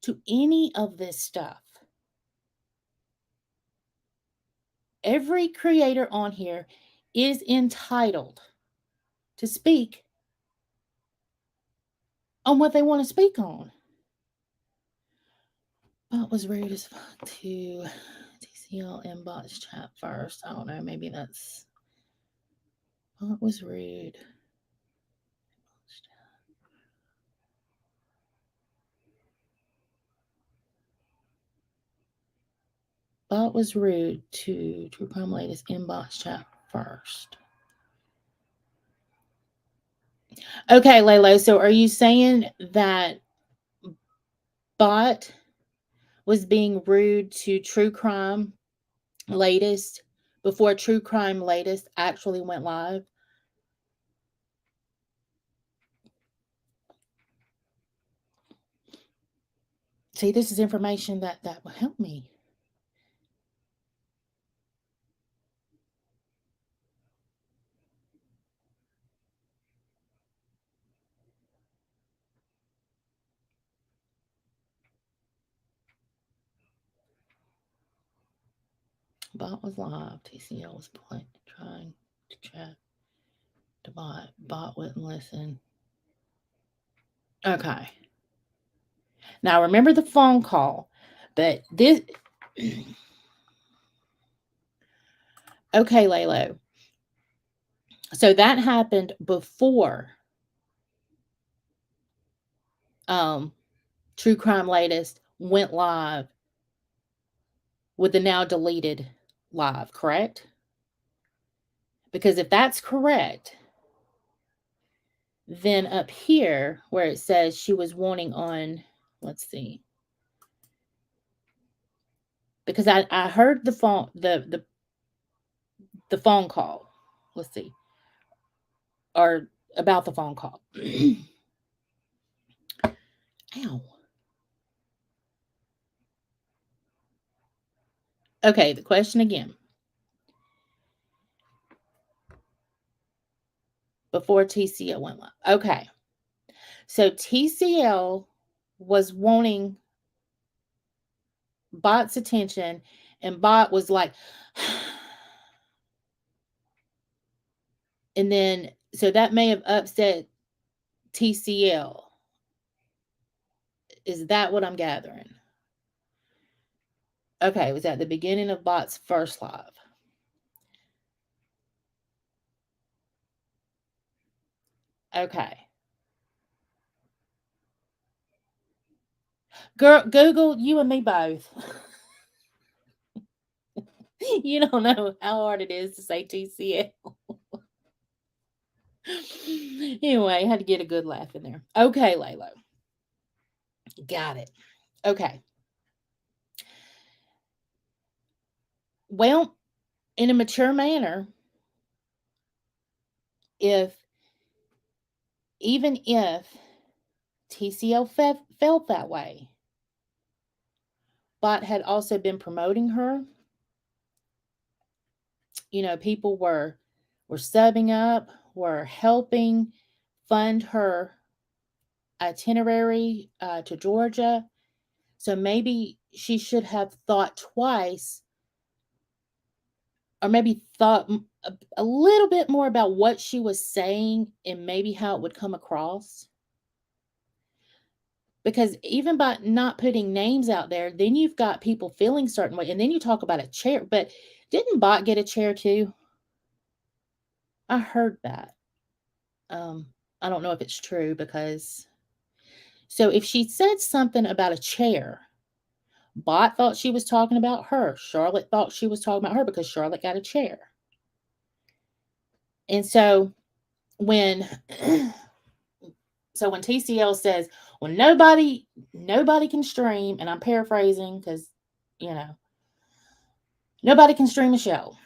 to any of this stuff. Every creator on here is entitled to speak on what they want to speak on. Bot was rude as fuck to TCL inbox chat first. I don't know, maybe that's... Bot was rude. Bot was rude to True Crime Latest inbox chat first. Okay, Lalo. So are you saying that Bot was being rude to True Crime Latest before True Crime Latest actually went live? See, this is information that will help me. Bot was live. TCL was trying to chat to Bot. Bot wouldn't listen. Okay. Now remember the phone call, but this. Okay, Lalo. So that happened before um, True Crime Latest went live with the now deleted live, correct? Because if that's correct, then up here where it says she was wanting on, let's see, because I heard the phone call. Let's see, or about the phone call. Ow. Okay, the question again. Before TCL went live. Okay. So TCL was wanting Bot's attention, and Bot was like, and then so that may have upset TCL. Is that what I'm gathering? Okay, it was at the beginning of Bot's first live. Okay. Girl, Google, you and me both. You don't know how hard it is to say TCL. Anyway, had to get a good laugh in there. Okay, Laylo. Got it. Okay. Well, in a mature manner, if even if TCL felt that way, but had also been promoting her, people were subbing up, were helping fund her itinerary to Georgia. So maybe she should have thought twice, or maybe thought a little bit more about what she was saying and maybe how it would come across. Because even by not putting names out there, then you've got people feeling certain way, and then you talk about a chair. But didn't Bot get a chair too? I heard that. Um, I don't know if it's true because so if she said something about a chair, Bot thought she was talking about her. Charlotte thought she was talking about her because Charlotte got a chair. And so when when TCL says, "Well, nobody can stream," and I'm paraphrasing because you know nobody can stream a show,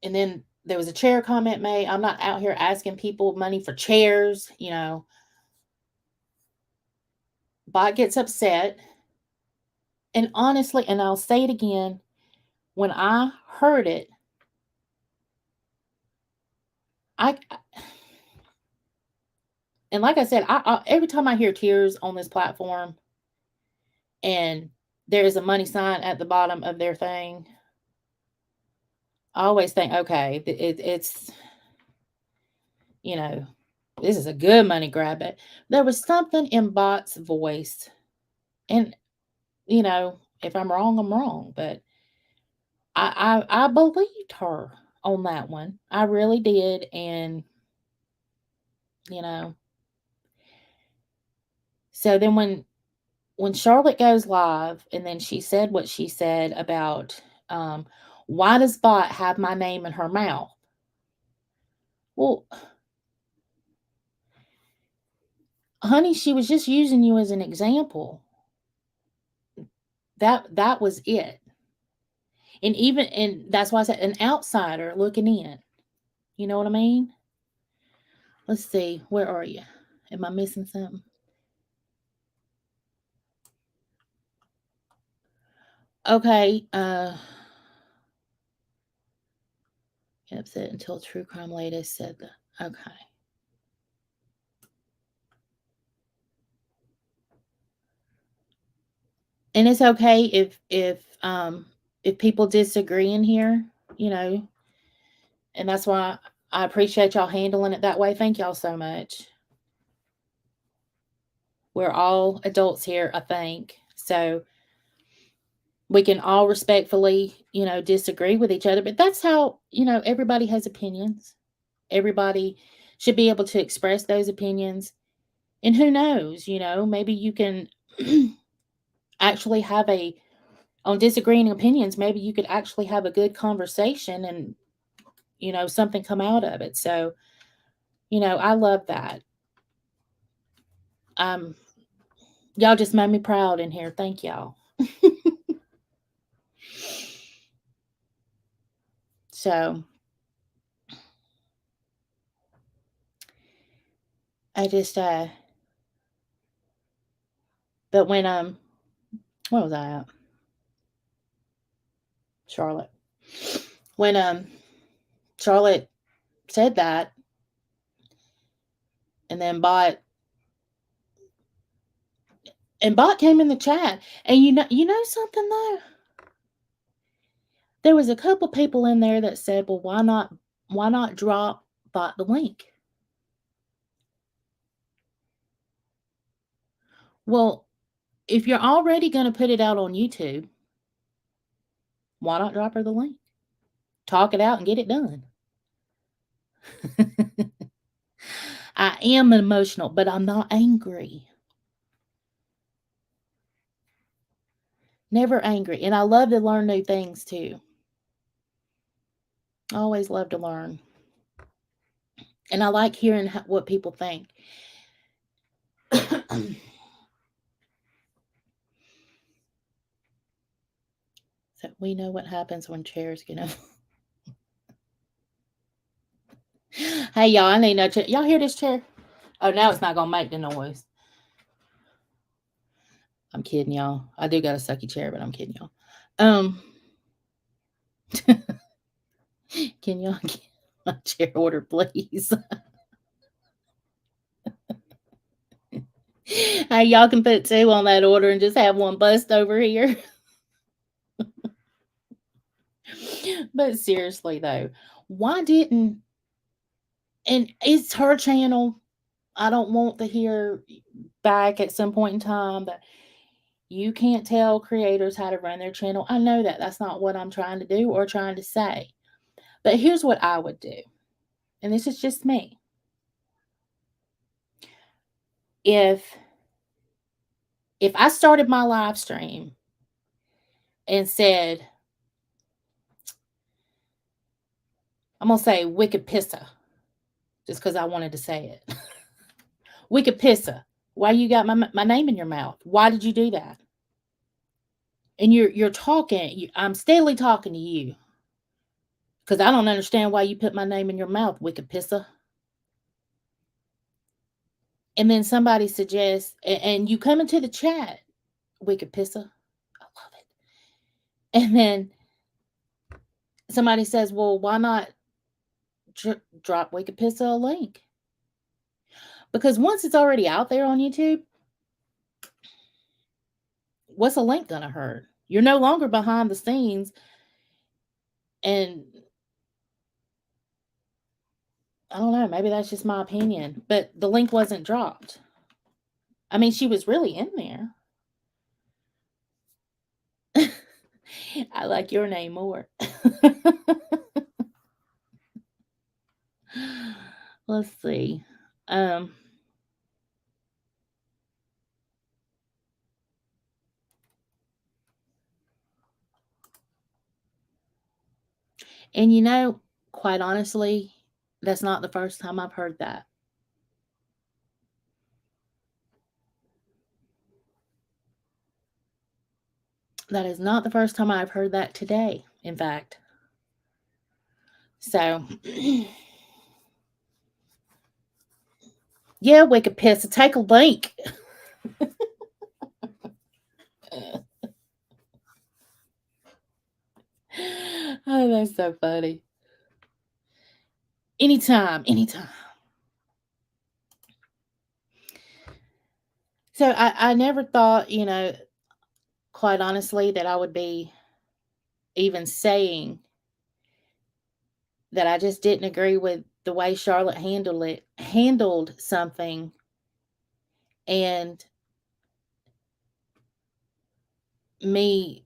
and then there was a chair comment made. I'm not out here asking people money for chairs. Bot gets upset, and honestly, and I'll say it again, when I heard it, I and like I said, I every time I hear tears on this platform, and there is a money sign at the bottom of their thing, I always think, okay, it's you know, this is a good money grab. It. There was something in Bot's voice, and if I'm wrong, I'm wrong, but I believed her on that one. I really did, and you know, so then when Charlotte goes live, and then she said what she said about why does Bot have my name in her mouth? Well, honey, she was just using you as an example. That was it. And that's why I said an outsider looking in. You know what I mean? Let's see. Where are you? Am I missing something? Okay. Get upset until true crime lady said that. Okay. And it's okay if people disagree in here, you know, and that's why I appreciate y'all handling it that way. Thank y'all so much. We're all adults here, I think. So we can all respectfully, disagree with each other, but that's how, everybody has opinions. Everybody should be able to express those opinions. And who knows, maybe you can actually have on disagreeing opinions, maybe you could actually have a good conversation and, something come out of it. So, I love that. Um, y'all just made me proud in here. Thank y'all. So, I just, but when, what was I at? Charlotte. When, Charlotte said that, and then Bot came in the chat, and you know something though, there was a couple people in there that said, well, why not drop Bot the link? Well, if you're already going to put it out on YouTube, why not drop her the link? Talk it out and get it done. I am emotional, but I'm not angry. Never angry. And I love to learn new things too. I always love to learn. And I like hearing what people think. So we know what happens when chairs get up. Hey, y'all, I need no chair. Y'all hear this chair? Oh, now it's not going to make the noise. I'm kidding, y'all. I do got a sucky chair, but I'm kidding, y'all. Can y'all get my chair order, please? Hey, y'all can put 2 on that order and just have one bust over here. But seriously, though, why didn't, and it's her channel. I don't want to hear back at some point in time that you can't tell creators how to run their channel. I know that. That's not what I'm trying to do or trying to say. But here's what I would do. And this is just me. If I started my live stream and said, I'm going to say wicked pissa, just because I wanted to say it. Wicked pissa. Why you got my name in your mouth? Why did you do that? And you're talking. I'm steadily talking to you because I don't understand why you put my name in your mouth, wicked pissa. And then somebody suggests, and you come into the chat, wicked pissa. I love it. And then somebody says, well, why not drop wicked pissa a link? Because once it's already out there on YouTube, what's a link gonna hurt? You're no longer behind the scenes, and I don't know, maybe that's just my opinion, but the link wasn't dropped. I mean, she was really in there. I like your name more. Let's see. And quite honestly, That's not the first time I've heard that. That is not the first time I've heard that today, in fact. So, yeah, Wicked Pissa, take a link. Oh, that's so funny. Anytime, anytime. So I never thought, quite honestly, that I would be even saying that I just didn't agree with the way Charlotte handled something, and me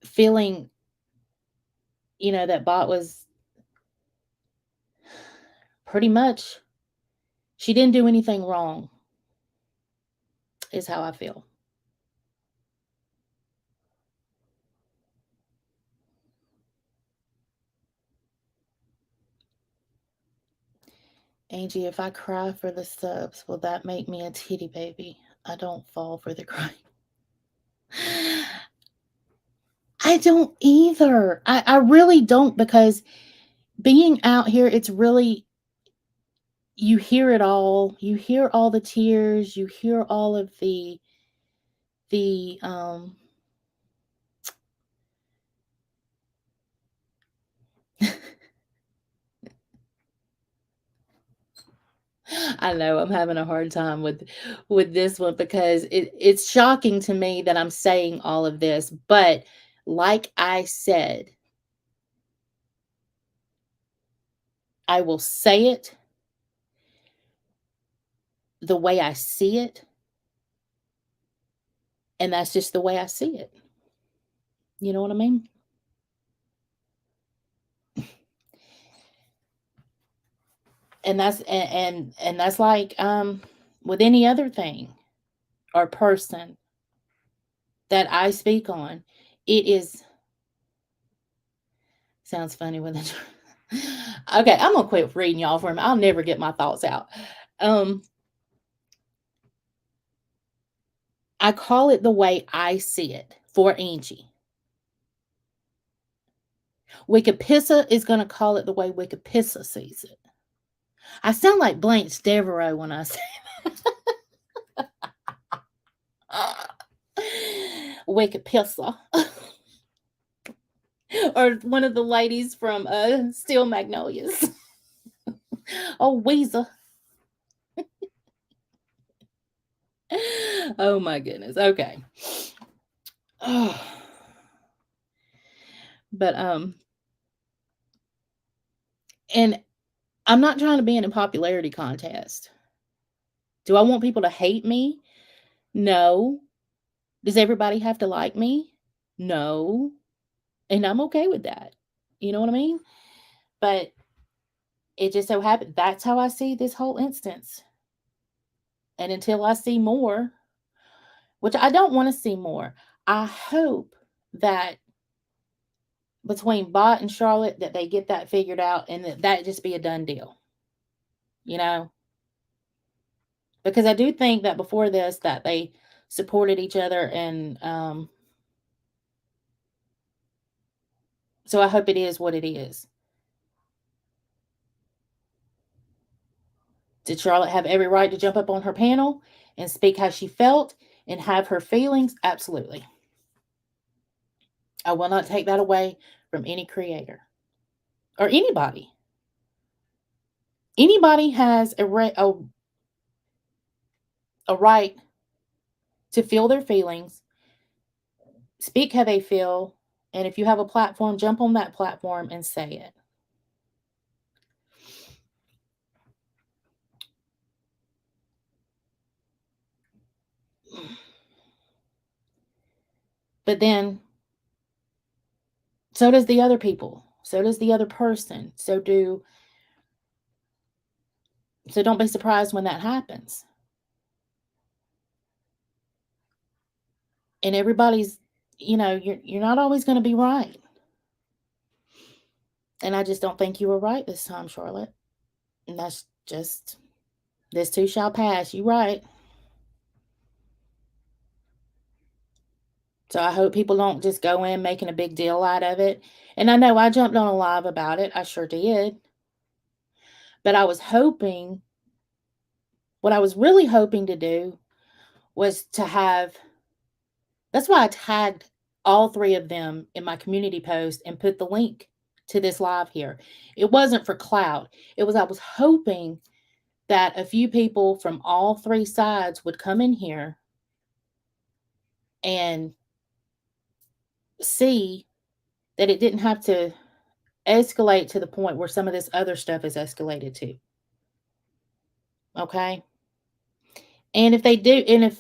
feeling, that Bot was pretty much, she didn't do anything wrong, is how I feel. Angie, if I cry for the subs, will that make me a titty baby? I don't fall for the crying. I don't either. I really don't, because being out here, it's really, you hear it all. You hear all the tears. You hear all of the I know I'm having a hard time with this one, because it's shocking to me that I'm saying all of this, but like I said, I will say it the way I see it, and that's just the way I see it. You know what I mean? And that's like with any other thing or person that I speak on. It is, sounds funny when it's okay, I'm gonna quit reading y'all for a minute. I'll never get my thoughts out. Um, I call it the way I see it for Angie. Wikipissa is gonna call it the way Wikipissa sees it. I sound like Blanche Devereaux when I say Wikipissa. Or one of the ladies from Steel Magnolias. Oh, Weezer. Oh my goodness. Okay. Oh. But and I'm not trying to be in a popularity contest. Do I want people to hate me? No. Does everybody have to like me? No. And I'm okay with that. You know what I mean? But it just so happened that's how I see this whole instance. And until I see more, which I don't want to see more, I hope that between Bot and Charlotte that they get that figured out, and that just be a done deal. You know? Because I do think that before this that they supported each other, and so I hope it is what it is. Did Charlotte have every right to jump up on her panel and speak how she felt and have her feelings? Absolutely. I will not take that away from any creator or anybody. Anybody has a right to feel their feelings, speak how they feel, and if you have a platform, jump on that platform and say it. But then, so does the other people. So does the other person. So don't be surprised when that happens. And everybody's, you're not always going to be right. And I just don't think you were right this time, Charlotte. And that's just, this too shall pass. You right. So I hope people don't just go in making a big deal out of it. And I know I jumped on a live about it. I sure did. But I was hoping, what I was really hoping to do was to have, that's why I tagged all three of them in my community post and put the link to this live here. It wasn't for clout. It was, I was hoping that a few people from all three sides would come in here and see that it didn't have to escalate to the point where some of this other stuff is escalated to. Okay? And if they do, and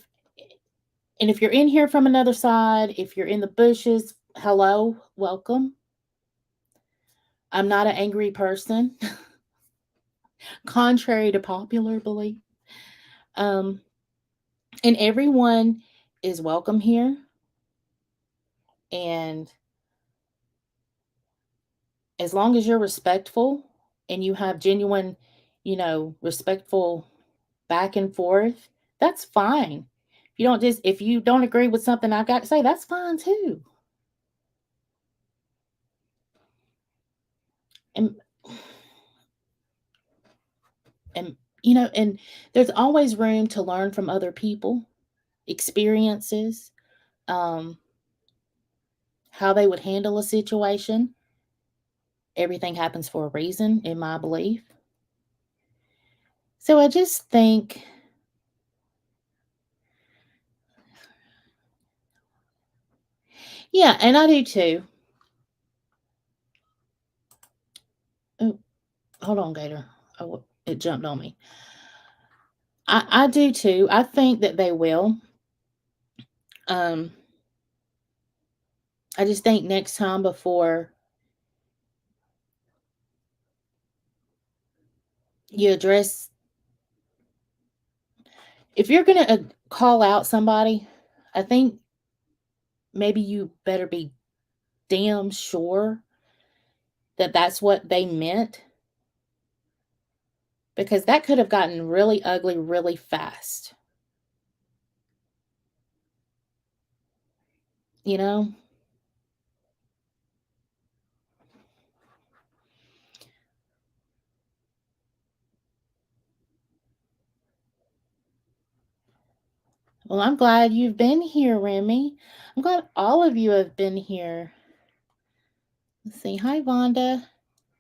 if you're in here from another side, if you're in the bushes, hello, welcome. I'm not an angry person, contrary to popular belief. Um, and everyone is welcome here. And as long as you're respectful and you have genuine, respectful back and forth, that's fine. If you don't agree with something I've got to say, that's fine too. And and and there's always room to learn from other people, experiences, um, how they would handle a situation. Everything happens for a reason, in my belief. So I just think, yeah, and I do too. Oh, hold on, Gator. Oh, it jumped on me. I do too. I think that they will. Um, I just think next time before you address, if you're going to call out somebody, I think maybe you better be damn sure that that's what they meant, because that could have gotten really ugly really fast. You know? Well, I'm glad you've been here, Remy. I'm glad all of you have been here. Let's see. Hi, Vonda.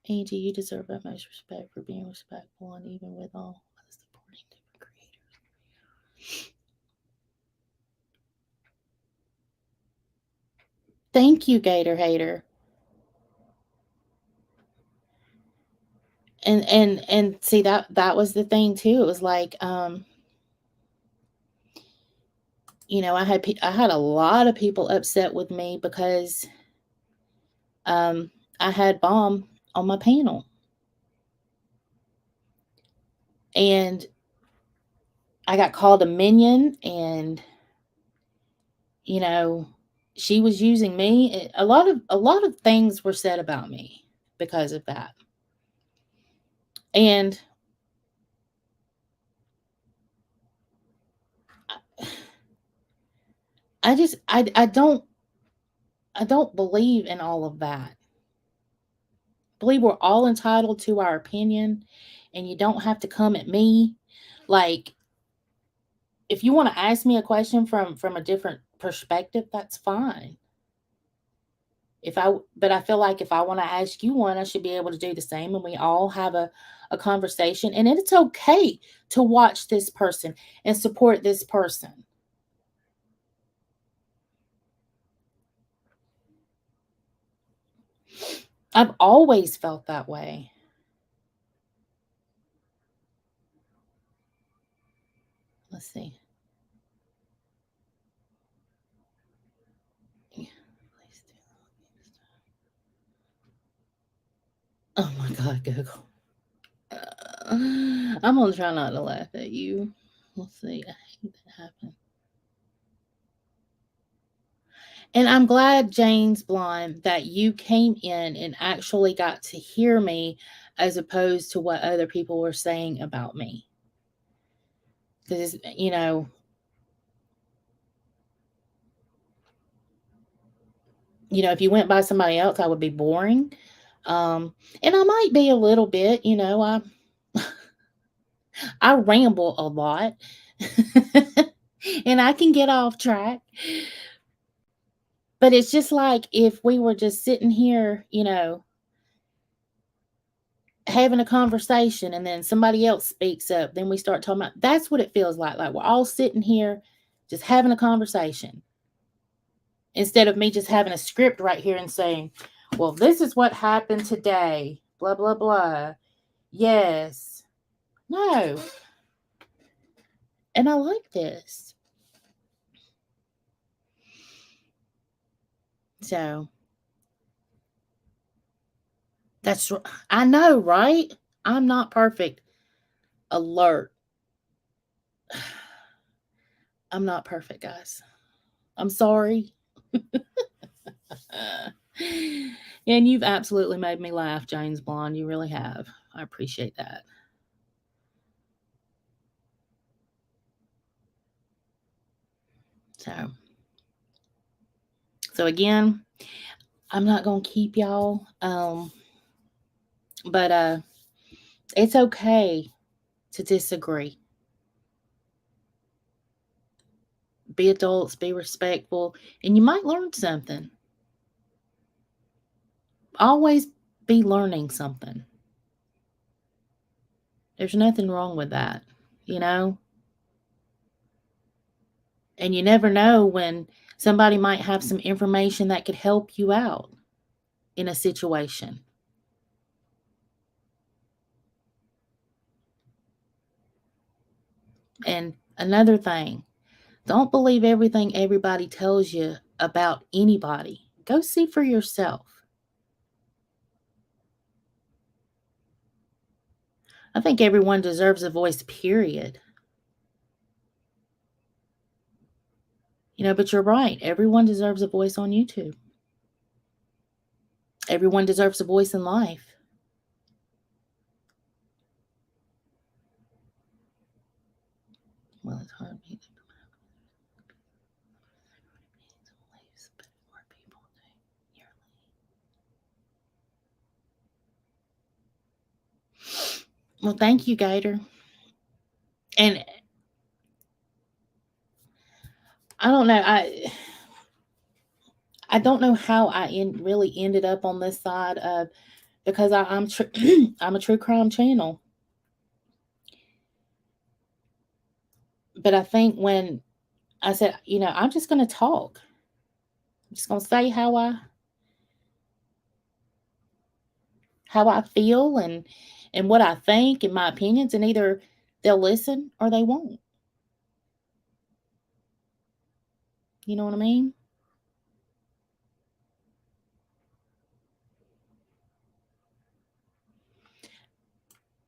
Angie, you deserve utmost respect for being respectful and even with all supporting different creators. Thank you, Gator Hater. And see, that was the thing too. It was like, I had a lot of people upset with me because I had Bomb on my panel. And I got called a minion, and you know, she was using me. A lot of things were said about me because of that. And I don't believe in all of that. I believe we're all entitled to our opinion, and you don't have to come at me. Like, if you want to ask me a question from a different perspective, that's fine. But I feel like if I want to ask you one, I should be able to do the same, and we all have a conversation. And it's okay to watch this person and support this person. I've always felt that way. Let's see. Yeah, oh my God, Google. I'm gonna try not to laugh at you. Let's see. I hate that happened. And I'm glad, James Blonde, that you came in and actually got to hear me as opposed to what other people were saying about me. Because, if you went by somebody else, I would be boring. And I might be a little bit, I ramble a lot and I can get off track. But it's just like if we were just sitting here, having a conversation and then somebody else speaks up, then we start talking about that's what it feels like. Like we're all sitting here just having a conversation instead of me just having a script right here and saying, well, this is what happened today, blah, blah, blah. Yes. No. And I like this. So I know, right? I'm not perfect. Alert. I'm not perfect, guys. I'm sorry. And you've absolutely made me laugh, James Blonde. You really have. I appreciate that. So again, I'm not gonna keep y'all. But it's okay to disagree. Be adults, be respectful, and you might learn something. Always be learning something. There's nothing wrong with that, you know? And you never know when somebody might have some information that could help you out in a situation. And another thing, don't believe everything everybody tells you about anybody. Go see for yourself. I think everyone deserves a voice, period. But you're right. Everyone deserves a voice on YouTube. Everyone deserves a voice in life. Well, it's hard. Well, thank you, Gator. And I don't know. I don't know how I really ended up on this side of because I'm I'm a true crime channel. But I think when I said, I'm just going to talk. I'm just going to say how I feel and what I think and my opinions, and either they'll listen or they won't. You know what I mean?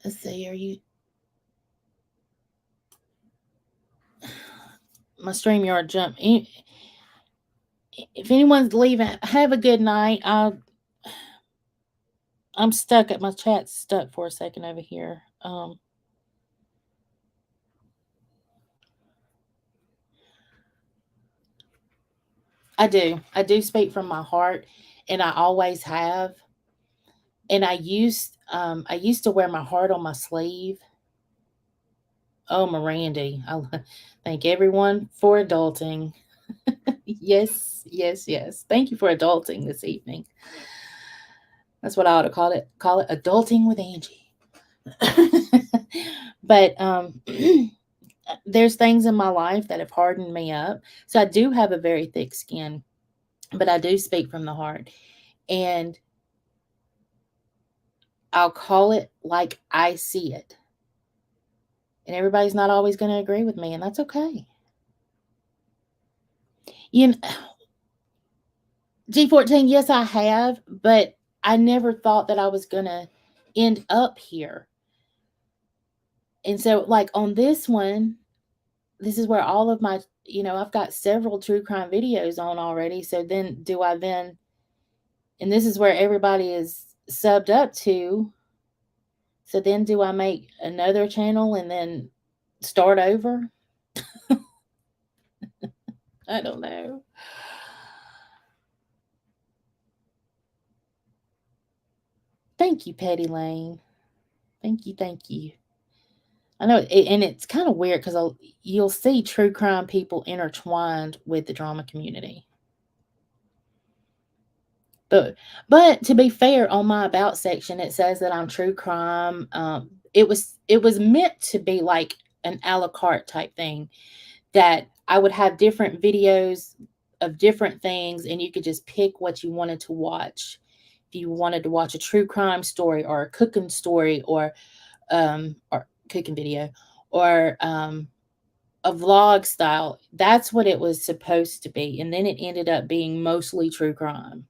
Let's see. Are you? My StreamYard jump. If anyone's leaving, have a good night. I'm stuck at my chat's stuck for a second over here. I do. I do speak from my heart, and I always have. And I used to wear my heart on my sleeve. Oh, Mirandy, I thank everyone for adulting. Yes, yes, yes. Thank you for adulting this evening. That's what I ought to call it. Call it adulting with Angie. But there's things in my life that have hardened me up. So I do have a very thick skin, but I do speak from the heart. And I'll call it like I see it. And everybody's not always going to agree with me, and that's okay. You know, G14, yes, I have, but I never thought that I was going to end up here. And so, like on this one, this is where all of my I've got several true crime videos on already. So then and this is where everybody is subbed up to. So then do I make another channel and then start over? I don't know. Thank you, Petty Lane. Thank you, thank you. I know, and it's kind of weird because you'll see true crime people intertwined with the drama community. But to be fair, on my about section, it says that I'm true crime. It was meant to be like an a la carte type thing, that I would have different videos of different things, and you could just pick what you wanted to watch. If you wanted to watch a true crime story or a cooking story or cooking video or a vlog style, that's what it was supposed to be. And then it ended up being mostly true crime.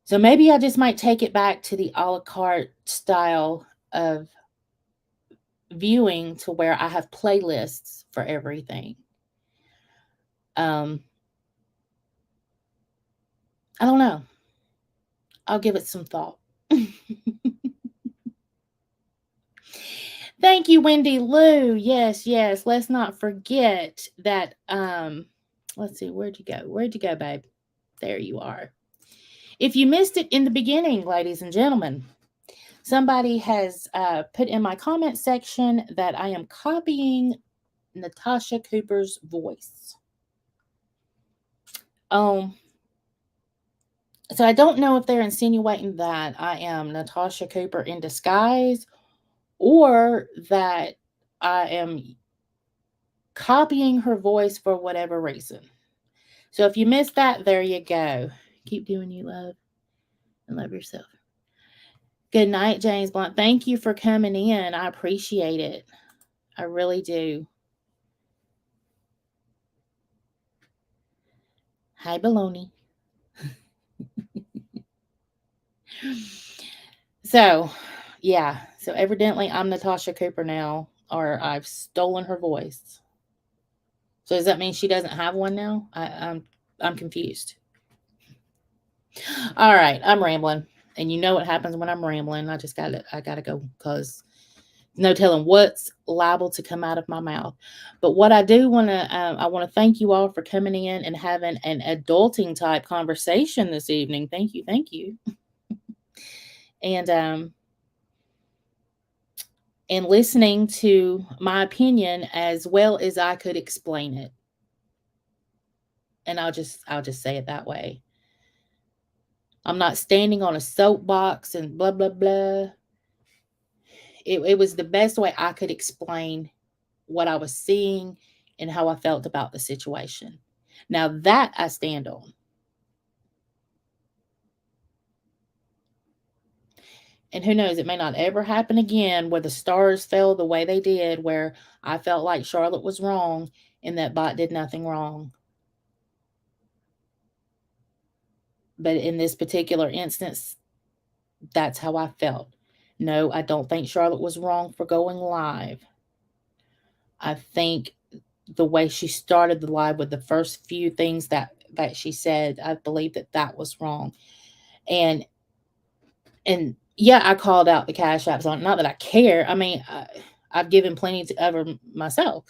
So maybe I just might take it back to the a la carte style of viewing, to where I have playlists for everything. I don't know. I'll give it some thought. Thank you, Wendy Lou. Yes, yes. Let's not forget that. Let's see, where'd you go? Where'd you go, babe? There you are. If you missed it in the beginning, ladies and gentlemen, somebody has put in my comment section that I am copying Natasha Cooper's voice. So I don't know if they're insinuating that I am Natasha Cooper in disguise, or that I am copying her voice for whatever reason. So if you missed that, there you go. Keep doing you, love, and love yourself. Good night, James Blunt. Thank you for coming in. I appreciate it. I really do. Hi, baloney. So, yeah. So evidently I'm Natasha Cooper now, or I've stolen her voice. So does that mean she doesn't have one now? I'm confused. All right, I'm rambling, and you know what happens when I'm rambling. I gotta go, because no telling what's liable to come out of my mouth. But what I do want to, I want to thank you all for coming in and having an adulting type conversation this evening. Thank you, and and listening to my opinion as well as I could explain it. And I'll just say it that way. I'm not standing on a soapbox and blah blah blah. It was the best way I could explain what I was seeing and how I felt about the situation. Now that I stand on. And who knows, it may not ever happen again where the stars fell the way they did, where I felt like Charlotte was wrong and that bot did nothing wrong. But in this particular instance, that's how I felt. No, I don't think Charlotte was wrong for going live. I think the way she started the live with the first few things that she said, I believe that was wrong. And yeah, I called out the cash apps on it. Not that I care. I mean, I've given plenty to ever myself.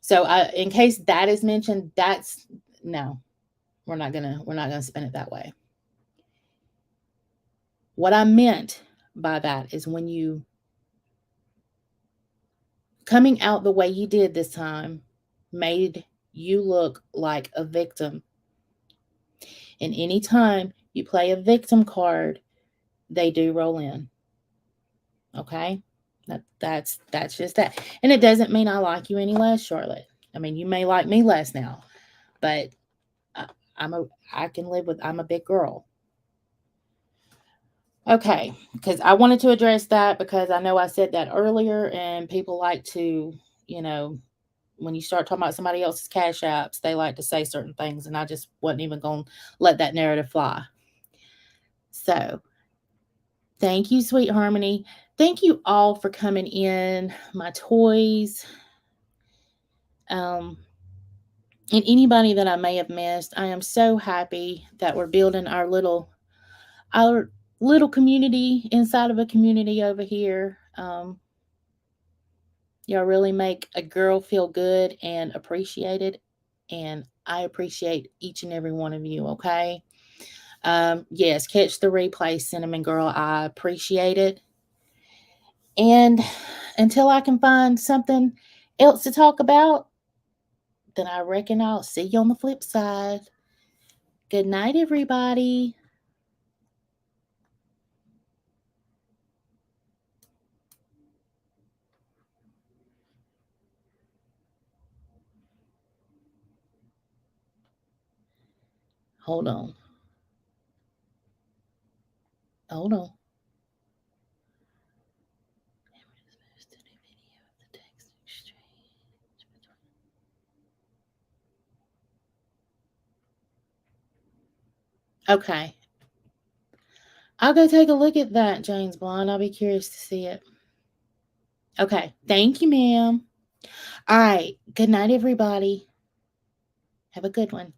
So in case that is mentioned, that's no, we're not gonna spin it that way. What I meant by that is, when you coming out the way you did this time made you look like a victim. And anytime you play a victim card, they do roll in. Okay? That's just that. And it doesn't mean I like you any less, Charlotte. I mean, you may like me less now, but I can live with, I'm a big girl. Okay, because I wanted to address that, because I know I said that earlier, and people like to, when you start talking about somebody else's cash apps, they like to say certain things, and I just wasn't even going to let that narrative fly. So, thank you, Sweet Harmony. Thank you all for coming in. My toys. And anybody that I may have missed, I am so happy that we're building our little community inside of a community over here. Y'all really make a girl feel good and appreciated, and I appreciate each and every one of you. Okay. Yes, catch the replay, Cinnamon Girl. I appreciate it. And until I can find something else to talk about, then I reckon I'll see you on the flip side. Good night, everybody. Hold on. Hold on. Okay. I'll go take a look at that, James Blonde. I'll be curious to see it. Okay. Thank you, ma'am. All right. Good night, everybody. Have a good one.